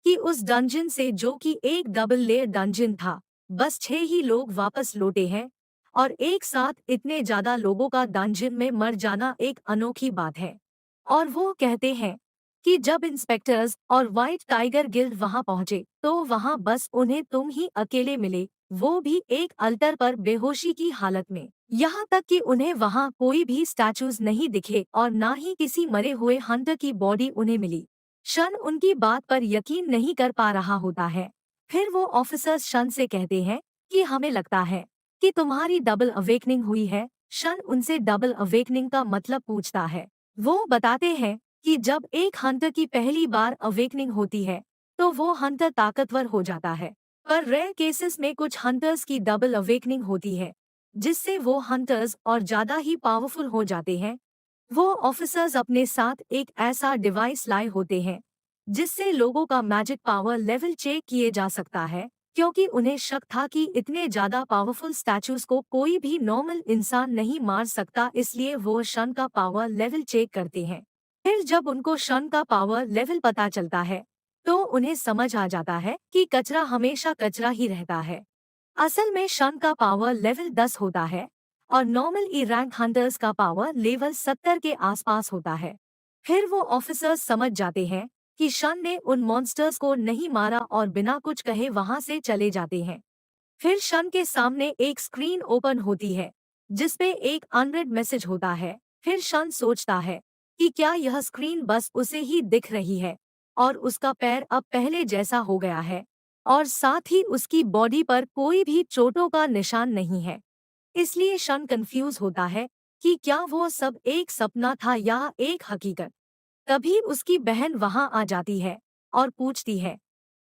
कि उस डंजन से, जो कि एक डबल लेयर डंजन था, बस 6 ही लोग वापस लौटे हैं, और एक साथ इतने ज्यादा लोगों का डंजन में मर जाना एक अनोखी बात है। और वो कहते हैं कि जब इंस्पेक्टर्स और व्हाइट टाइगर गिल्ड वहां पहुंचे तो वहां बस उन्हें तुम ही अकेले मिले, वो भी एक अल्टर पर बेहोशी की हालत में। यहाँ तक कि उन्हें वहां कोई भी स्टैचूज नहीं दिखे और ना ही किसी मरे हुए हंटर की बॉडी उन्हें मिली। शन उनकी बात पर यकीन नहीं कर पा रहा होता है। फिर वो ऑफिसर्स शन से कहते हैं कि हमें लगता है कि तुम्हारी डबल अवेकनिंग हुई है। शन उनसे डबल अवेकनिंग का मतलब पूछता है। वो बताते हैं कि जब एक हंटर की पहली बार अवेकनिंग होती है तो वो हंटर ताकतवर हो जाता है, पर रेयर केसेस में कुछ हंटर्स की डबल अवेकनिंग होती है जिससे वो हंटर्स और ज्यादा ही पावरफुल हो जाते हैं। वो ऑफिसर्स अपने साथ एक ऐसा डिवाइस लाए होते हैं जिससे लोगों का मैजिक पावर लेवल चेक किए जा सकता है, क्योंकि उन्हें शक था कि इतने ज्यादा पावरफुल स्टैचूज को कोई भी नॉर्मल इंसान नहीं मार सकता, इसलिए वो शन का पावर लेवल चेक करते हैं। फिर जब उनको शन का पावर लेवल पता चलता है तो उन्हें समझ आ जाता है कि कचरा हमेशा कचरा ही रहता है। असल में शन का पावर लेवल 10 होता है और नॉर्मल ई रैंक हंटर्स का पावर लेवल 70 के आसपास होता है। फिर वो ऑफिसर्स समझ जाते हैं कि शन ने उन मॉन्स्टर्स को नहीं मारा और बिना कुछ कहे वहां से चले जाते हैं। फिर शन के सामने एक स्क्रीन ओपन होती है जिसपे एक अनरेड मैसेज होता है। फिर शन सोचता है कि क्या यह स्क्रीन बस उसे ही दिख रही है, और उसका पैर अब पहले जैसा हो गया है और साथ ही उसकी बॉडी पर कोई भी चोटों का निशान नहीं है। इसलिए शन कंफ्यूज होता है कि क्या वो सब एक सपना था या एक हकीकत। तभी उसकी बहन वहां आ जाती है और पूछती है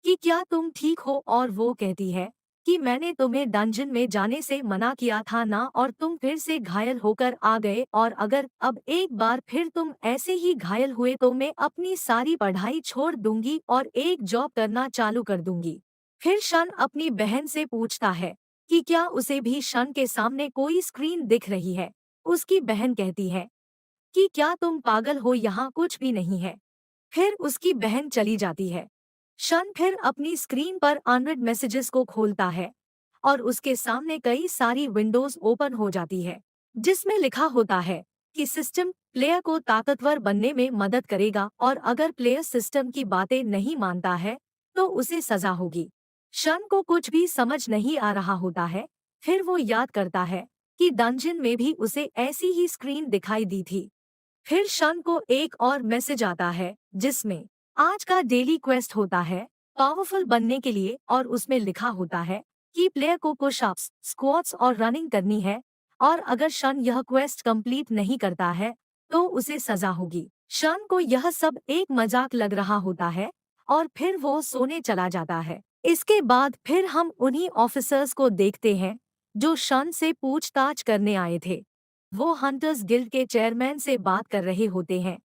कि क्या तुम ठीक हो, और वो कहती है कि मैंने तुम्हें डंजन में जाने से मना किया था ना, और तुम फिर से घायल होकर आ गए, और अगर अब एक बार फिर तुम ऐसे ही घायल हुए तो मैं अपनी सारी पढ़ाई छोड़ दूंगी और एक जॉब करना चालू कर दूंगी। फिर शन अपनी बहन से पूछता है कि क्या उसे भी शन के सामने कोई स्क्रीन दिख रही है। उसकी बहन कहती है कि क्या तुम पागल हो, यहाँ कुछ भी नहीं है। फिर उसकी बहन चली जाती है। शन फिर अपनी स्क्रीन पर अनरेड मैसेजेस को खोलता है और उसके सामने कई सारी विंडोज ओपन हो जाती है जिसमें लिखा होता है कि सिस्टम प्लेयर को ताकतवर बनने में मदद करेगा और अगर प्लेयर सिस्टम की बातें नहीं मानता है तो उसे सजा होगी। शन को कुछ भी समझ नहीं आ रहा होता है। फिर वो याद करता है कि डंजन में भी उसे ऐसी ही स्क्रीन दिखाई दी थी। फिर शन को एक और मैसेज आता है जिसमें आज का डेली क्वेस्ट होता है पावरफुल बनने के लिए, और उसमें लिखा होता है कि प्लेयर को पुशअप्स, स्क्वाट्स और रनिंग करनी है, और अगर शन यह क्वेस्ट कंप्लीट नहीं करता है तो उसे सजा होगी। शन को यह सब एक मजाक लग रहा होता है और फिर वो सोने चला जाता है। इसके बाद फिर हम उन्हीं ऑफिसर्स को देखते हैं जो शन से पूछताछ करने आए थे। वो हंटर्स गिल्ड के चेयरमैन से बात कर रहे होते हैं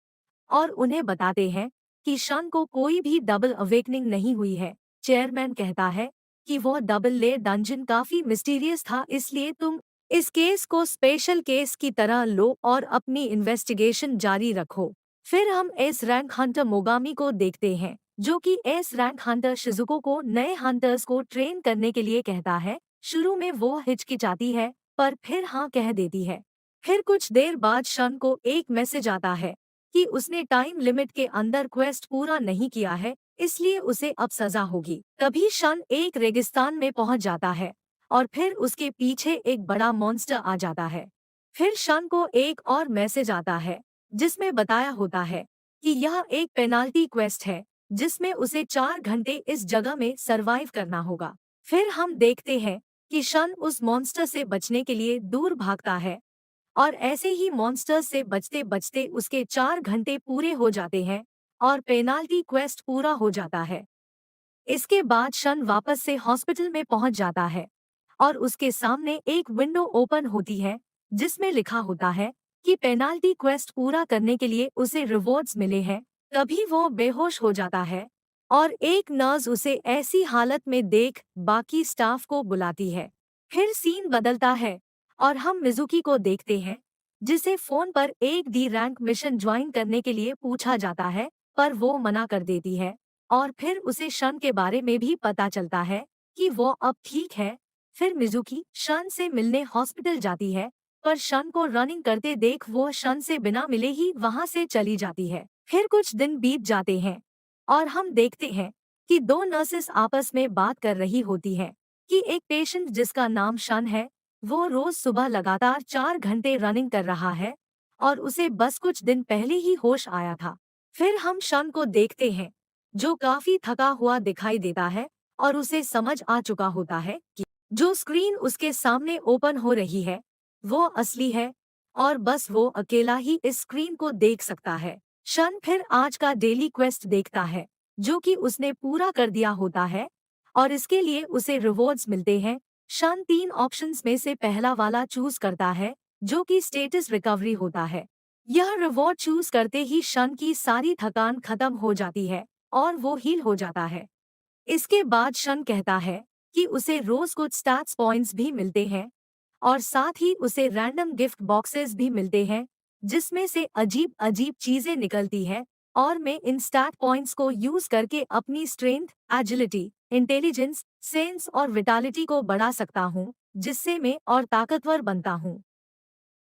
और उन्हें बताते हैं कि शन को कोई भी डबल अवेकनिंग नहीं हुई है। चेयरमैन कहता है कि वो डबल लेयर डंजन काफी मिस्टीरियस था, इसलिए तुम इस केस को स्पेशल केस की तरह लो और अपनी इन्वेस्टिगेशन जारी रखो। फिर हम एस रैंक हंटर मोगामी को देखते हैं जो कि एस रैंक हंटर शिजुको को नए हंटर्स को ट्रेन करने के लिए कहता है। शुरू में वो हिचकिचाती है पर फिर हाँ कह देती है। फिर कुछ देर बाद शन को एक मैसेज आता है कि उसने टाइम लिमिट के अंदर क्वेस्ट पूरा नहीं किया है, इसलिए उसे अब सजा होगी। तभी शन एक रेगिस्तान में पहुंच जाता है और फिर उसके पीछे एक बड़ा मॉन्स्टर आ जाता है। फिर शन को एक और मैसेज आता है जिसमें बताया होता है कि यह एक पेनाल्टी क्वेस्ट है जिसमें उसे 4 घंटे इस जगह में सरवाइव करना होगा। फिर हम देखते हैं कि शन उस मॉन्स्टर से बचने के लिए दूर भागता है और ऐसे ही मॉन्स्टर्स से बचते बचते उसके 4 घंटे पूरे हो जाते हैं और पेनाल्टी क्वेस्ट पूरा हो जाता है। इसके बाद शन वापस से हॉस्पिटल में पहुंच जाता है और उसके सामने एक विंडो ओपन होती है जिसमें लिखा होता है कि पेनाल्टी क्वेस्ट पूरा करने के लिए उसे रिवॉर्ड्स मिले हैं। तभी वो बेहोश हो जाता है और एक नर्स उसे ऐसी हालत में देख बाकी स्टाफ को बुलाती है। फिर सीन बदलता है और हम मिजुकी को देखते हैं जिसे फोन पर एक डी रैंक मिशन ज्वाइन करने के लिए पूछा जाता है, पर वो मना कर देती है। और फिर उसे शन के बारे में भी पता चलता है कि वो अब ठीक है। फिर मिजुकी शन से मिलने हॉस्पिटल जाती है, पर शन को रनिंग करते देख वो शन से बिना मिले ही वहां से चली जाती है। फिर कुछ दिन बीत जाते हैं और हम देखते हैं कि दो नर्सेस आपस में बात कर रही होती हैं कि एक पेशेंट जिसका नाम शन है, वो रोज सुबह लगातार 4 घंटे रनिंग कर रहा है और उसे बस कुछ दिन पहले ही होश आया था। फिर हम शन को देखते हैं जो काफी थका हुआ दिखाई देता है और उसे समझ आ चुका होता है कि जो स्क्रीन उसके सामने ओपन हो रही है वो असली है और बस वो अकेला ही इस स्क्रीन को देख सकता है। शन फिर आज का डेली क्वेस्ट देखता है जो कि उसने पूरा कर दिया होता है और इसके लिए उसे रिवॉर्ड्स मिलते हैं। शन 3 ऑप्शंस में से पहला वाला चूज करता है जो कि स्टेटस रिकवरी होता है। यह रिवॉर्ड चूज करते ही शन की सारी थकान खत्म हो जाती है और वो हील हो जाता है। इसके बाद शन कहता है कि उसे रोज कुछ स्टैट्स पॉइंट्स भी मिलते हैं और साथ ही उसे रैंडम गिफ्ट बॉक्सेस भी मिलते हैं जिसमें से अजीब अजीब चीजें निकलती है और मैं इन स्टैट पॉइंट्स को यूज करके अपनी स्ट्रेंथ, एजिलिटी, इंटेलिजेंस, सेंस और विटालिटी को बढ़ा सकता हूँ जिससे मैं और ताकतवर बनता हूँ।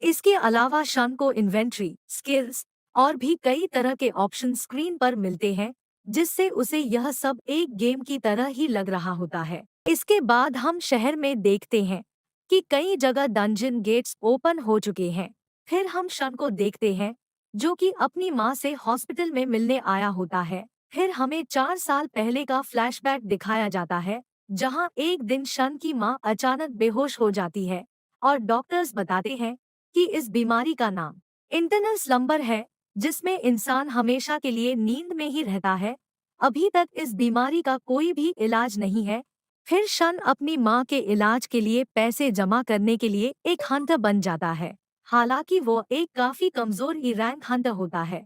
इसके अलावा शन को इन्वेंट्री, स्किल्स और भी कई तरह के ऑप्शन स्क्रीन पर मिलते हैं जिससे उसे यह सब एक गेम की तरह ही लग रहा होता है। इसके बाद हम शहर में देखते हैं कि कई जगह डंजन गेट्स ओपन हो चुके हैं। फिर हम शन को देखते हैं जो कि अपनी माँ से हॉस्पिटल में मिलने आया होता है। फिर हमें 4 साल पहले का फ्लैशबैक दिखाया जाता है जहाँ एक दिन शन की माँ अचानक बेहोश हो जाती है और डॉक्टर्स बताते हैं कि इस बीमारी का नाम इंटरनल स्लंबर है जिसमें इंसान हमेशा के लिए नींद में ही रहता है। अभी तक इस बीमारी का कोई भी इलाज नहीं है। फिर शन अपनी माँ के इलाज के लिए पैसे जमा करने के लिए एक हंटर बन जाता है, हालांकि वो एक काफी कमजोर ई रैंक हंटर होता है।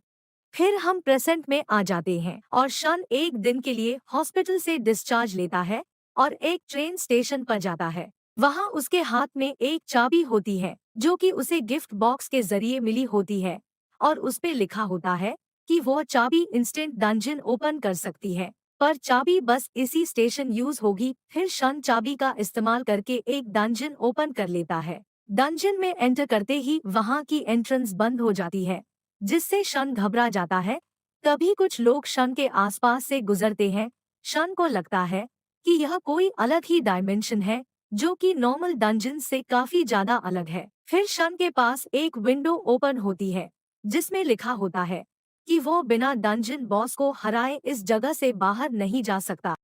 फिर हम प्रेजेंट में आ जाते हैं और शन एक दिन के लिए हॉस्पिटल से डिस्चार्ज लेता है और एक ट्रेन स्टेशन पर जाता है। वहाँ उसके हाथ में एक चाबी होती है जो कि उसे गिफ्ट बॉक्स के जरिए मिली होती है और उस पे लिखा होता है कि वो चाबी इंस्टेंट डंजन ओपन कर सकती है, पर चाबी बस इसी स्टेशन यूज होगी। फिर शन चाबी का इस्तेमाल करके एक डंजन ओपन कर लेता है। डंजन में एंटर करते ही वहाँ की एंट्रेंस बंद हो जाती है जिससे शन घबरा जाता है। तभी कुछ लोग शन के आसपास से गुजरते हैं। शन को लगता है कि यह कोई अलग ही डायमेंशन है जो कि नॉर्मल डंजन से काफी ज्यादा अलग है। फिर शन के पास एक विंडो ओपन होती है जिसमें लिखा होता है कि वो बिना डंजन बॉस को हराए इस जगह से बाहर नहीं जा सकता।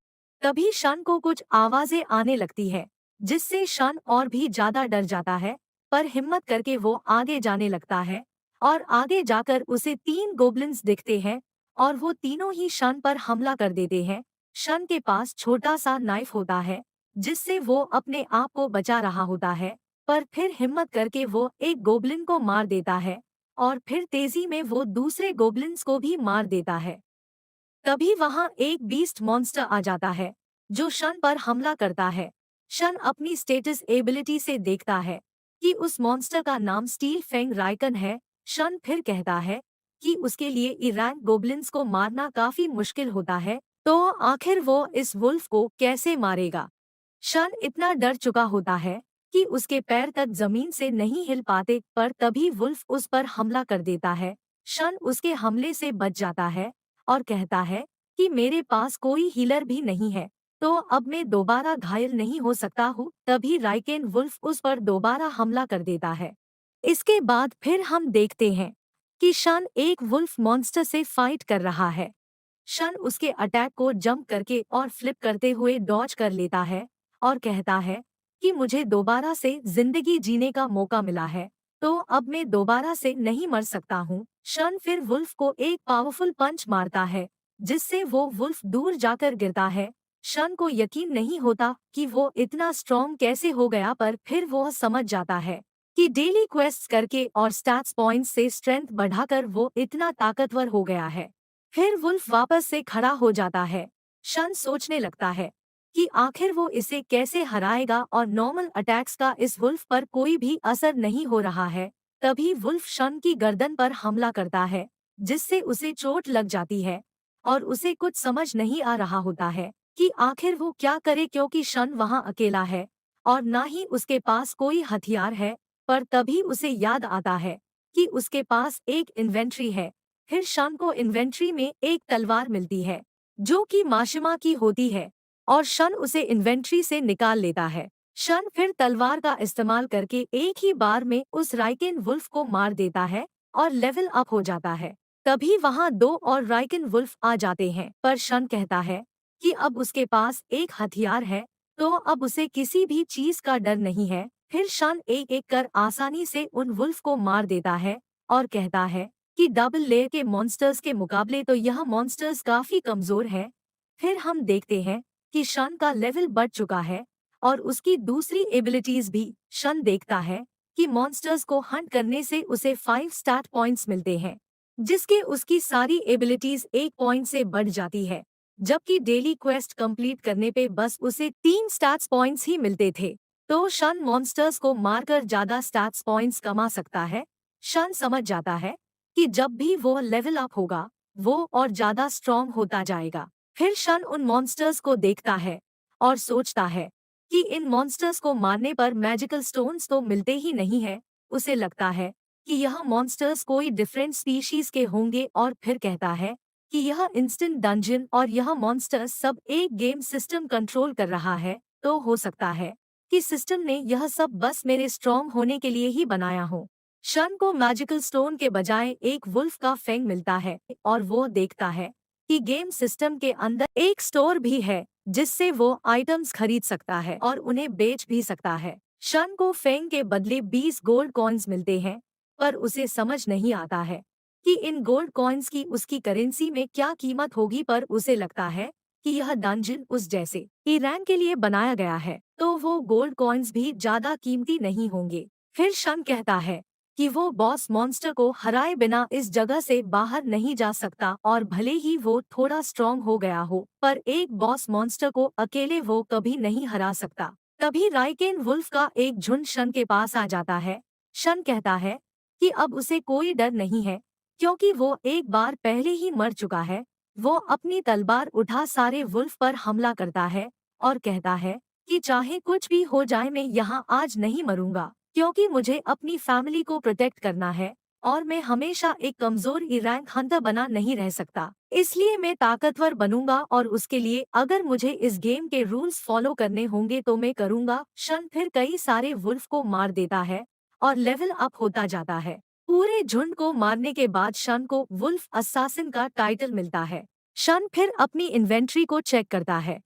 तभी शन को कुछ आवाजें आने लगती है जिससे शन और भी ज्यादा डर जाता है, पर हिम्मत करके वो आगे जाने लगता है और आगे जाकर उसे 3 गोब्लिन्स दिखते हैं और वो तीनों ही शन पर हमला कर देते हैं। शन के पास छोटा सा नाइफ होता है जिससे वो अपने आप को बचा रहा होता है, पर फिर हिम्मत करके वो एक गोब्लिन को मार देता है और फिर तेजी में वो दूसरे गोब्लिन्स को भी मार देता है। तभी वहां एक बीस्ट मॉन्स्टर आ जाता है जो शन पर हमला करता है। शन अपनी स्टेटस एबिलिटी से देखता है कि उस मॉन्स्टर का नाम स्टील फेंग राइकन है। शन फिर कहता है कि उसके लिए इरैंक गोब्लिन्स को मारना काफी मुश्किल होता है, तो आखिर वो इस वुल्फ को कैसे मारेगा। शन इतना डर चुका होता है कि उसके पैर तक जमीन से नहीं हिल पाते, पर तभी वुल्फ उस पर हमला कर देता है। शन उसके हमले से बच जाता है और कहता है कि मेरे पास कोई हीलर भी नहीं है, तो अब मैं दोबारा घायल नहीं हो सकता हूँ। तभी राइकेन वुल्फ उस पर दोबारा हमला कर देता है। इसके बाद फिर हम देखते हैं कि शन एक वुल्फ मॉन्स्टर से फाइट कर रहा है। शन उसके अटैक को जंप करके और फ्लिप करते हुए डॉज कर लेता है और कहता है कि मुझे दोबारा से जिंदगी जीने का मौका मिला है, तो अब मैं दोबारा से नहीं मर सकता हूँ। शन फिर वुल्फ को एक पावरफुल पंच मारता है जिससे वो वुल्फ दूर जाकर गिरता है शन को यकीन नहीं होता कि वो इतना स्ट्रॉन्ग कैसे हो गया, पर फिर वो समझ जाता है कि डेली क्वेस्ट्स करके और स्टैट्स पॉइंट्स से स्ट्रेंथ बढ़ाकर वो इतना ताकतवर हो गया है। फिर वुल्फ वापस से खड़ा हो जाता है। शन सोचने लगता है कि आखिर वो इसे कैसे हराएगा और नॉर्मल अटैक्स का इस वुल्फ पर कोई भी असर नहीं हो रहा है। तभी वुल्फ शन की गर्दन पर हमला करता है, जिससे उसे चोट लग जाती है और उसे कुछ समझ नहीं आ रहा होता है कि आखिर वो क्या करे, क्योंकि शन वहां अकेला है और ना ही उसके पास कोई हथियार है। पर तभी उसे याद आता है कि उसके पास एक इन्वेंट्री है। फिर शन को इन्वेंट्री में एक तलवार मिलती है जो कि माशिमा की होती है और शन उसे इन्वेंट्री से निकाल लेता है। शन फिर तलवार का इस्तेमाल करके एक ही बार में उस राइकेन वुल्फ को मार देता है और लेवल अप हो जाता है। तभी वहां दो और राइकेन वुल्फ आ जाते हैं, पर शन कहता है कि अब उसके पास एक हथियार है, तो अब उसे किसी भी चीज का डर नहीं है। फिर शन एक एक कर आसानी से उन वुल्फ को मार देता है और कहता है कि डबल लेयर के मॉन्स्टर्स के मुकाबले तो यह मॉन्स्टर्स काफी कमजोर है। फिर हम देखते हैं कि शन का लेवल बढ़ चुका है और उसकी दूसरी एबिलिटीज भी। शन देखता है कि मॉन्स्टर्स को हंट करने से उसे 5 स्टार्ट पॉइंट्स मिलते हैं, जिसके उसकी सारी एबिलिटीज 1 पॉइंट से बढ़ जाती है, जबकि डेली क्वेस्ट कंप्लीट करने पे बस उसे 3 स्टैट्स पॉइंट्स ही मिलते थे। तो शन मॉन्स्टर्स को मारकर ज्यादा स्टैट्स पॉइंट्स कमा सकता है। शन समझ जाता है कि जब भी वो लेवल अप होगा, वो और ज्यादा स्ट्रॉन्ग होता जाएगा। फिर शन उन मॉन्स्टर्स को देखता है और सोचता है कि इन मॉन्स्टर्स को मारने पर मैजिकल स्टोन्स तो मिलते ही नहीं है। उसे लगता है कि यह मॉन्स्टर्स कोई डिफरेंट स्पीशीज के होंगे और फिर कहता है कि यह इंस्टेंट डंजन और यह मॉन्स्टर्स सब एक गेम सिस्टम कंट्रोल कर रहा है। तो हो सकता है कि सिस्टम ने यह सब बस मेरे स्ट्रॉन्ग होने के लिए ही बनाया हो। शन को मैजिकल स्टोन के बजाय एक वुल्फ का फैंग मिलता है और वो देखता है कि गेम सिस्टम के अंदर एक स्टोर भी है, जिससे वो आइटम्स खरीद सकता है और उन्हें बेच भी सकता है। शन को फैंग के बदले 20 गोल्ड कॉइन्स मिलते हैं, पर उसे समझ नहीं आता है कि इन गोल्ड कॉइन्स की उसकी करेंसी में क्या कीमत होगी। पर उसे लगता है कि यह डंजन उस जैसे ही रैंक के लिए बनाया गया है, तो वो गोल्ड कॉइन्स भी ज्यादा कीमती नहीं होंगे। फिर शन कहता है कि वो बॉस मॉन्स्टर को हराए बिना इस जगह से बाहर नहीं जा सकता, और भले ही वो थोड़ा स्ट्रॉन्ग हो गया हो, पर एक बॉस मॉन्स्टर को अकेले वो कभी नहीं हरा सकता। तभी राइकेन वुल्फ का एक झुंड शन के पास आ जाता है। शन कहता है कि अब उसे कोई डर नहीं है, क्योंकि वो एक बार पहले ही मर चुका है। वो अपनी तलवार उठा सारे वुल्फ पर हमला करता है और कहता है कि चाहे कुछ भी हो जाए, मैं यहाँ आज नहीं मरूंगा, क्योंकि मुझे अपनी फैमिली को प्रोटेक्ट करना है और मैं हमेशा एक कमजोर रैंक हंटर बना नहीं रह सकता। इसलिए मैं ताकतवर बनूंगा और उसके लिए अगर मुझे इस गेम के रूल्स फॉलो करने होंगे तो मैं करूंगा। शन फिर कई सारे वुल्फ को मार देता है और लेवल अप होता जाता है। पूरे झुंड को मारने के बाद शन को वुल्फ असासिन का टाइटल मिलता है। शन फिर अपनी इन्वेंट्री को चेक करता है,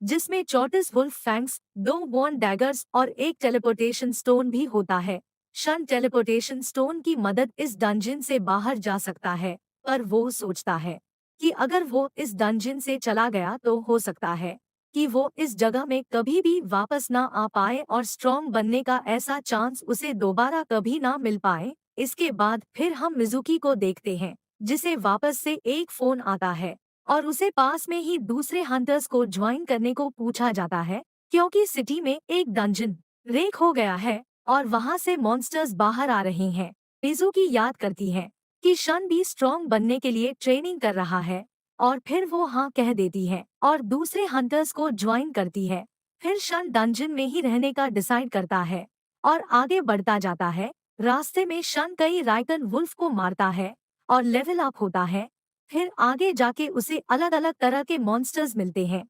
जिसमें 34 वुल्फ फैंग्स, 2 बॉन्ड डैगर्स और एक टेलीपोर्टेशन स्टोन भी होता है। शन टेलीपोर्टेशन स्टोन की मदद इस डंजन से बाहर जा सकता है, पर वो सोचता है कि अगर वो इस डंजन से चला गया तो हो सकता है कि वो इस जगह में कभी भी वापस ना आ पाए और स्ट्रॉन्ग बनने का ऐसा चांस उसे दोबारा कभी ना मिल पाए। इसके बाद फिर हम मिजुकी को देखते हैं, जिसे वापस से एक फोन आता है और उसे पास में ही दूसरे हंटर्स को ज्वाइन करने को पूछा जाता है, क्योंकि सिटी में एक डंजन रेक हो गया है और वहां से मॉन्स्टर्स बाहर आ रहे हैं। मिजुकी याद करती है कि शन भी स्ट्रॉन्ग बनने के लिए ट्रेनिंग कर रहा है और फिर वो हाँ कह देती है और दूसरे हंटर्स को ज्वाइन करती है। फिर शन डंजन में ही रहने का डिसाइड करता है और आगे बढ़ता जाता है। रास्ते में शन कई राइकन वुल्फ को मारता है और लेवल अप होता है। फिर आगे जाके उसे अलग अलग तरह के मॉन्स्टर्स मिलते हैं,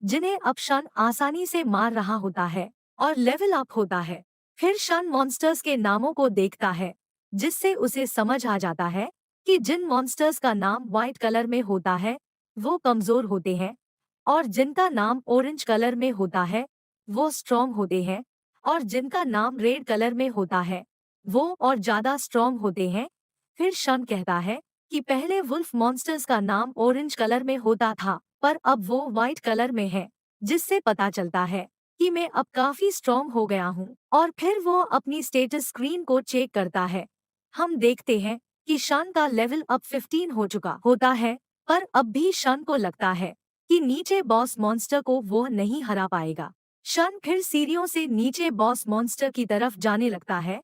जिन्हें अब शन आसानी से मार रहा होता है और लेवल अप होता है। फिर शन मॉन्स्टर्स के नामों को देखता है, जिससे उसे समझ आ जाता है कि जिन मॉन्स्टर्स का नाम व्हाइट कलर में होता है वो कमजोर होते हैं, और जिनका नाम ऑरेंज कलर में होता है वो स्ट्रॉन्ग होते हैं, और जिनका नाम रेड कलर में होता है वो और ज्यादा स्ट्रॉन्ग होते हैं। फिर शन कहता है कि पहले वुल्फ मॉन्स्टर्स का नाम ऑरेंज कलर में होता था, पर अब वो व्हाइट कलर में है। जिससे पता चलता है कि मैं अब काफी स्ट्रॉन्ग हो गया हूँ। और फिर वो अपनी स्टेटस स्क्रीन को चेक करता है। हम देखते हैं कि शन का लेवल अब 15 हो चुका होता है, पर अब भी शन को लगता है कि नीचे बॉस मॉन्स्टर को वो नहीं हरा पाएगा। शन फिर सीढ़ियों से नीचे बॉस मॉन्स्टर की तरफ जाने लगता है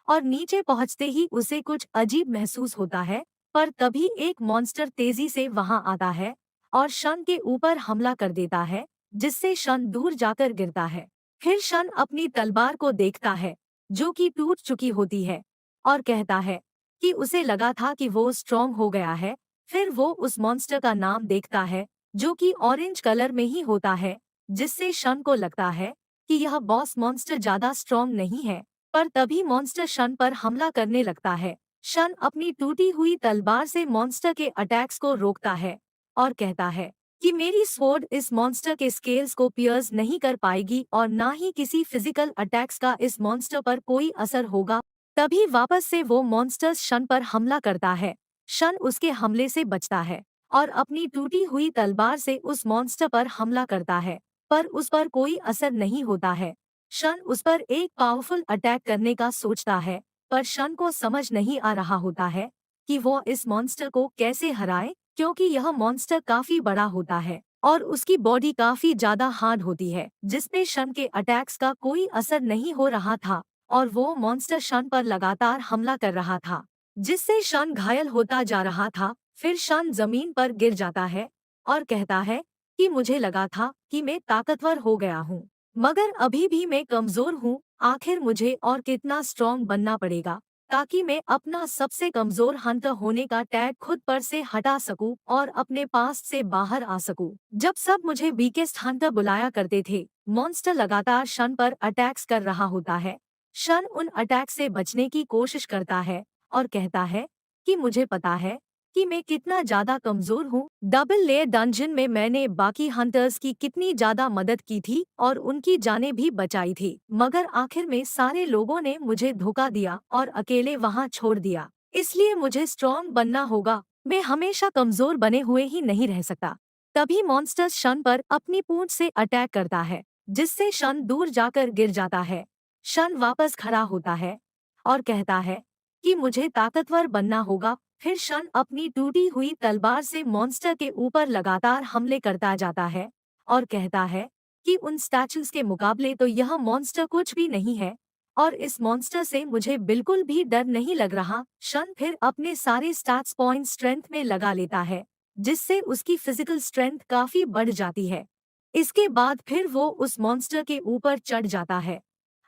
और नीचे पहुंचते ही उसे कुछ अजीब महसूस होता है। पर तभी एक मॉन्स्टर तेजी से वहां आता है और शन के ऊपर हमला कर देता है, जिससे शन दूर जाकर गिरता है। फिर शन अपनी तलवार को देखता है जो कि टूट चुकी होती है और कहता है कि उसे लगा था कि वो स्ट्रॉन्ग हो गया है। फिर वो उस मॉन्स्टर का नाम देखता है जो कि ऑरेंज कलर में ही होता है, जिससे शन को लगता है कि यह बॉस मॉन्स्टर ज्यादा स्ट्रॉन्ग नहीं है। पर तभी मॉन्स्टर शन पर हमला करने लगता है। शन अपनी टूटी हुई तलवार से मॉन्स्टर के अटैक्स को रोकता है और कहता है कि मेरी स्वॉर्ड इस मॉन्स्टर के स्केल्स को पियर्स नहीं कर पाएगी और ना ही किसी फिजिकल अटैक्स का इस मॉन्स्टर पर कोई असर होगा। तभी वापस से वो मॉन्स्टर शन पर हमला करता है। शन उसके हमले से बचता है और अपनी टूटी हुई तलवार से उस मॉन्स्टर पर हमला करता है, पर उस पर कोई असर नहीं होता है। शन उस पर एक पावरफुल अटैक करने का सोचता है, पर शन को समझ नहीं आ रहा होता है कि वो इस मॉन्स्टर को कैसे हराए, क्योंकि यह मॉन्स्टर काफी बड़ा होता है और उसकी बॉडी काफी ज्यादा हार्ड होती है, जिसपे शन के अटैक्स का कोई असर नहीं हो रहा था और वो मॉन्स्टर शन पर लगातार हमला कर रहा था, जिससे शन घायल होता जा रहा था। फिर शन जमीन पर गिर जाता है और कहता है कि मुझे लगा था कि मैं ताकतवर हो गया हूँ, मगर अभी भी मैं कमजोर हूँ। आखिर मुझे और कितना स्ट्रॉन्ग बनना पड़ेगा ताकि मैं अपना सबसे कमजोर हंटर होने का टैग खुद पर से हटा सकूं और अपने पास से बाहर आ सकूं। जब सब मुझे वीकेस्ट हंटर बुलाया करते थे, मॉन्स्टर लगातार शन पर अटैक्स कर रहा होता है। शन उन अटैक से बचने की कोशिश करता है और कहता है कि मुझे पता है कि मैं कितना ज्यादा कमजोर हूँ। डबल लेयर डंजन में मैंने बाकी हंटर्स की कितनी ज्यादा मदद की थी और उनकी जानें भी बचाई थी, मगर आखिर में सारे लोगों ने मुझे धोखा दिया और अकेले वहाँ छोड़ दिया। इसलिए मुझे स्ट्रॉन्ग बनना होगा। मैं हमेशा कमजोर बने हुए ही नहीं रह सकता। तभी मॉन्स्टर शन पर अपनी पूंछ से अटैक करता है, जिससे शन दूर जाकर गिर जाता है। शन वापस खड़ा होता है और कहता है कि मुझे ताकतवर बनना होगा। फिर शन अपनी टूटी हुई तलवार से मॉन्स्टर के ऊपर लगातार हमले करता जाता है और कहता है कि उन स्टैचूज के मुकाबले तो यह मॉन्स्टर कुछ भी नहीं है और इस मॉन्स्टर से मुझे बिल्कुल भी डर नहीं लग रहा। शन फिर अपने सारे स्टैट्स पॉइंट स्ट्रेंथ में लगा लेता है, जिससे उसकी फिजिकल स्ट्रेंथ काफी बढ़ जाती है। इसके बाद फिर वो उस मॉन्स्टर के ऊपर चढ़ जाता है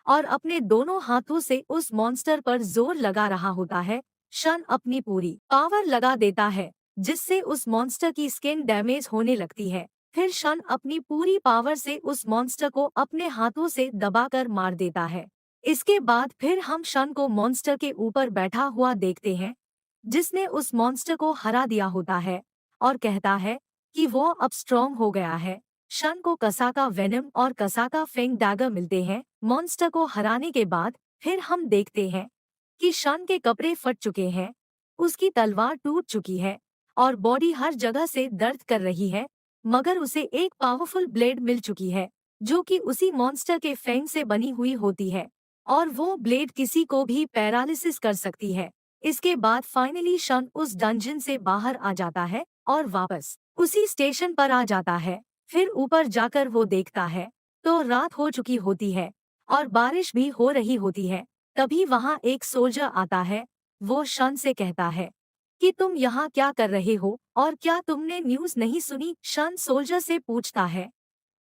और अपने दोनों हाथों से उस मॉन्स्टर पर जोर लगा रहा होता है। शन अपनी पूरी पावर लगा देता है, जिससे उस मॉन्स्टर की स्किन डैमेज होने लगती है। फिर शन अपनी पूरी पावर से उस मॉन्स्टर को अपने हाथों से दबाकर मार देता है। इसके बाद फिर हम शन को मॉन्स्टर के ऊपर बैठा हुआ देखते हैं, जिसने उस मॉन्स्टर को हरा दिया होता है और कहता है कि वो अब स्ट्रॉन्ग हो गया है। शन को कसाका वेनम और कसाका फेंग डैगर मिलते हैं। मॉन्स्टर को हराने के बाद फिर हम देखते हैं कि शन के कपड़े फट चुके हैं, उसकी तलवार टूट चुकी है और बॉडी हर जगह से दर्द कर रही है, मगर उसे एक पावरफुल ब्लेड मिल चुकी है जो कि उसी मॉन्स्टर के फेंग से बनी हुई होती है और वो ब्लेड किसी को भी पैरालिसिस कर सकती है। इसके बाद फाइनली शन उस डंजन से बाहर आ जाता है और वापस उसी स्टेशन पर आ जाता है। फिर ऊपर जाकर वो देखता है तो रात हो चुकी होती है और बारिश भी हो रही होती है। तभी वहाँ एक सोल्जर आता है। वो शन से कहता है कि तुम यहाँ क्या कर रहे हो और क्या तुमने न्यूज़ नहीं सुनी। शन सोल्जर से पूछता है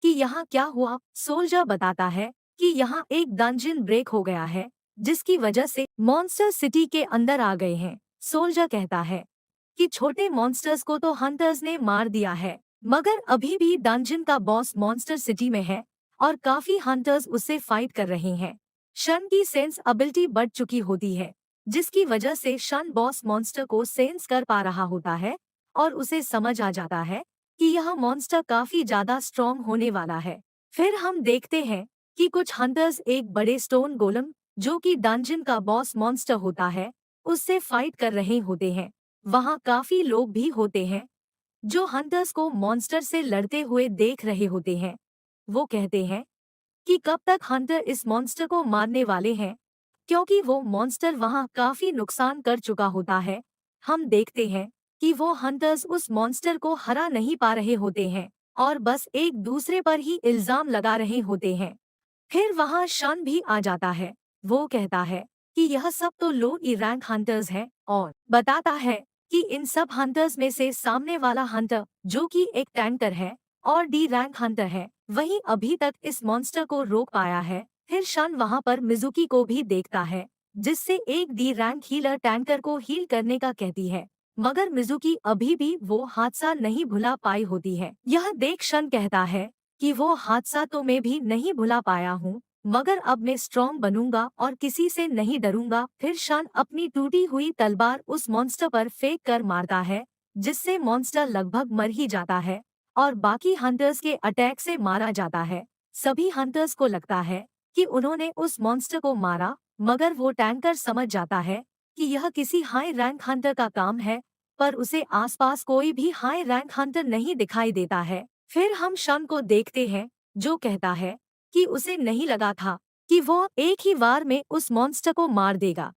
कि यहाँ क्या हुआ। सोल्जर बताता है कि यहाँ एक डंजन ब्रेक हो गया है, जिसकी वजह से मॉन्स्टर सिटी के अंदर आ गए हैं। सोल्जर कहता है कि छोटे मॉन्स्टर्स को तो हंटर्स ने मार दिया है, मगर अभी भी डंजन का बॉस मॉन्स्टर सिटी में है और काफी हंटर्स उससे फाइट कर रहे हैं। शन की सेंस एबिलिटी बढ़ चुकी होती है, जिसकी वजह से शन बॉस मॉन्स्टर को सेंस कर पा रहा होता है और उसे समझ आ जाता है कि यह मॉन्स्टर काफी ज्यादा स्ट्रॉन्ग होने वाला है। फिर हम देखते हैं कि कुछ हंटर्स एक बड़े स्टोन गोलम, जो कि डंजन का बॉस मॉन्स्टर होता है, उससे फाइट कर रहे होते हैं। वहाँ काफी लोग भी होते हैं जो हंटर्स को मॉन्स्टर से लड़ते हुए देख रहे होते हैं। वो कहते हैं कि कब तक हंटर इस मॉन्स्टर को मारने वाले हैं, क्योंकि वो मॉन्स्टर वहां काफी नुकसान कर चुका होता है। हम देखते हैं कि वो हंटर्स उस मॉन्स्टर को हरा नहीं पा रहे होते हैं और बस एक दूसरे पर ही इल्जाम लगा रहे होते हैं। फिर वहां शन भी आ जाता है। वो कहता है कि यह सब तो लो ई रैंक हंटर्स हैं और बताता है कि इन सब हंटर्स में से सामने वाला हंटर, जो कि एक टैंकर है और डी रैंक हंटर है, वही अभी तक इस मॉन्स्टर को रोक पाया है। फिर शन वहां पर मिजुकी को भी देखता है, जिससे एक डी रैंक हीलर टैंकर को हील करने का कहती है, मगर मिजुकी अभी भी वो हादसा नहीं भुला पाई होती है। यह देख शन कहता है कि वो हादसा तो मैं भी नहीं भुला पाया हूँ, मगर अब मैं स्ट्रॉन्ग बनूंगा और किसी से नहीं डरूंगा। फिर शन अपनी टूटी हुई तलवार उस मॉन्स्टर पर फेंक कर मारता है, जिससे मॉन्स्टर लगभग मर ही जाता है और बाकी हंटर्स के अटैक से मारा जाता है। सभी हंटर्स को लगता है कि उन्होंने उस मॉन्स्टर को मारा, मगर वो टैंकर समझ जाता है कि यह किसी हाई रैंक हंटर का काम है, पर उसे आसपास कोई भी हाई रैंक हंटर नहीं दिखाई देता है। फिर हम शन को देखते हैं, जो कहता है कि उसे नहीं लगा था कि वो एक ही वार में उस मॉन्स्टर को मार देगा।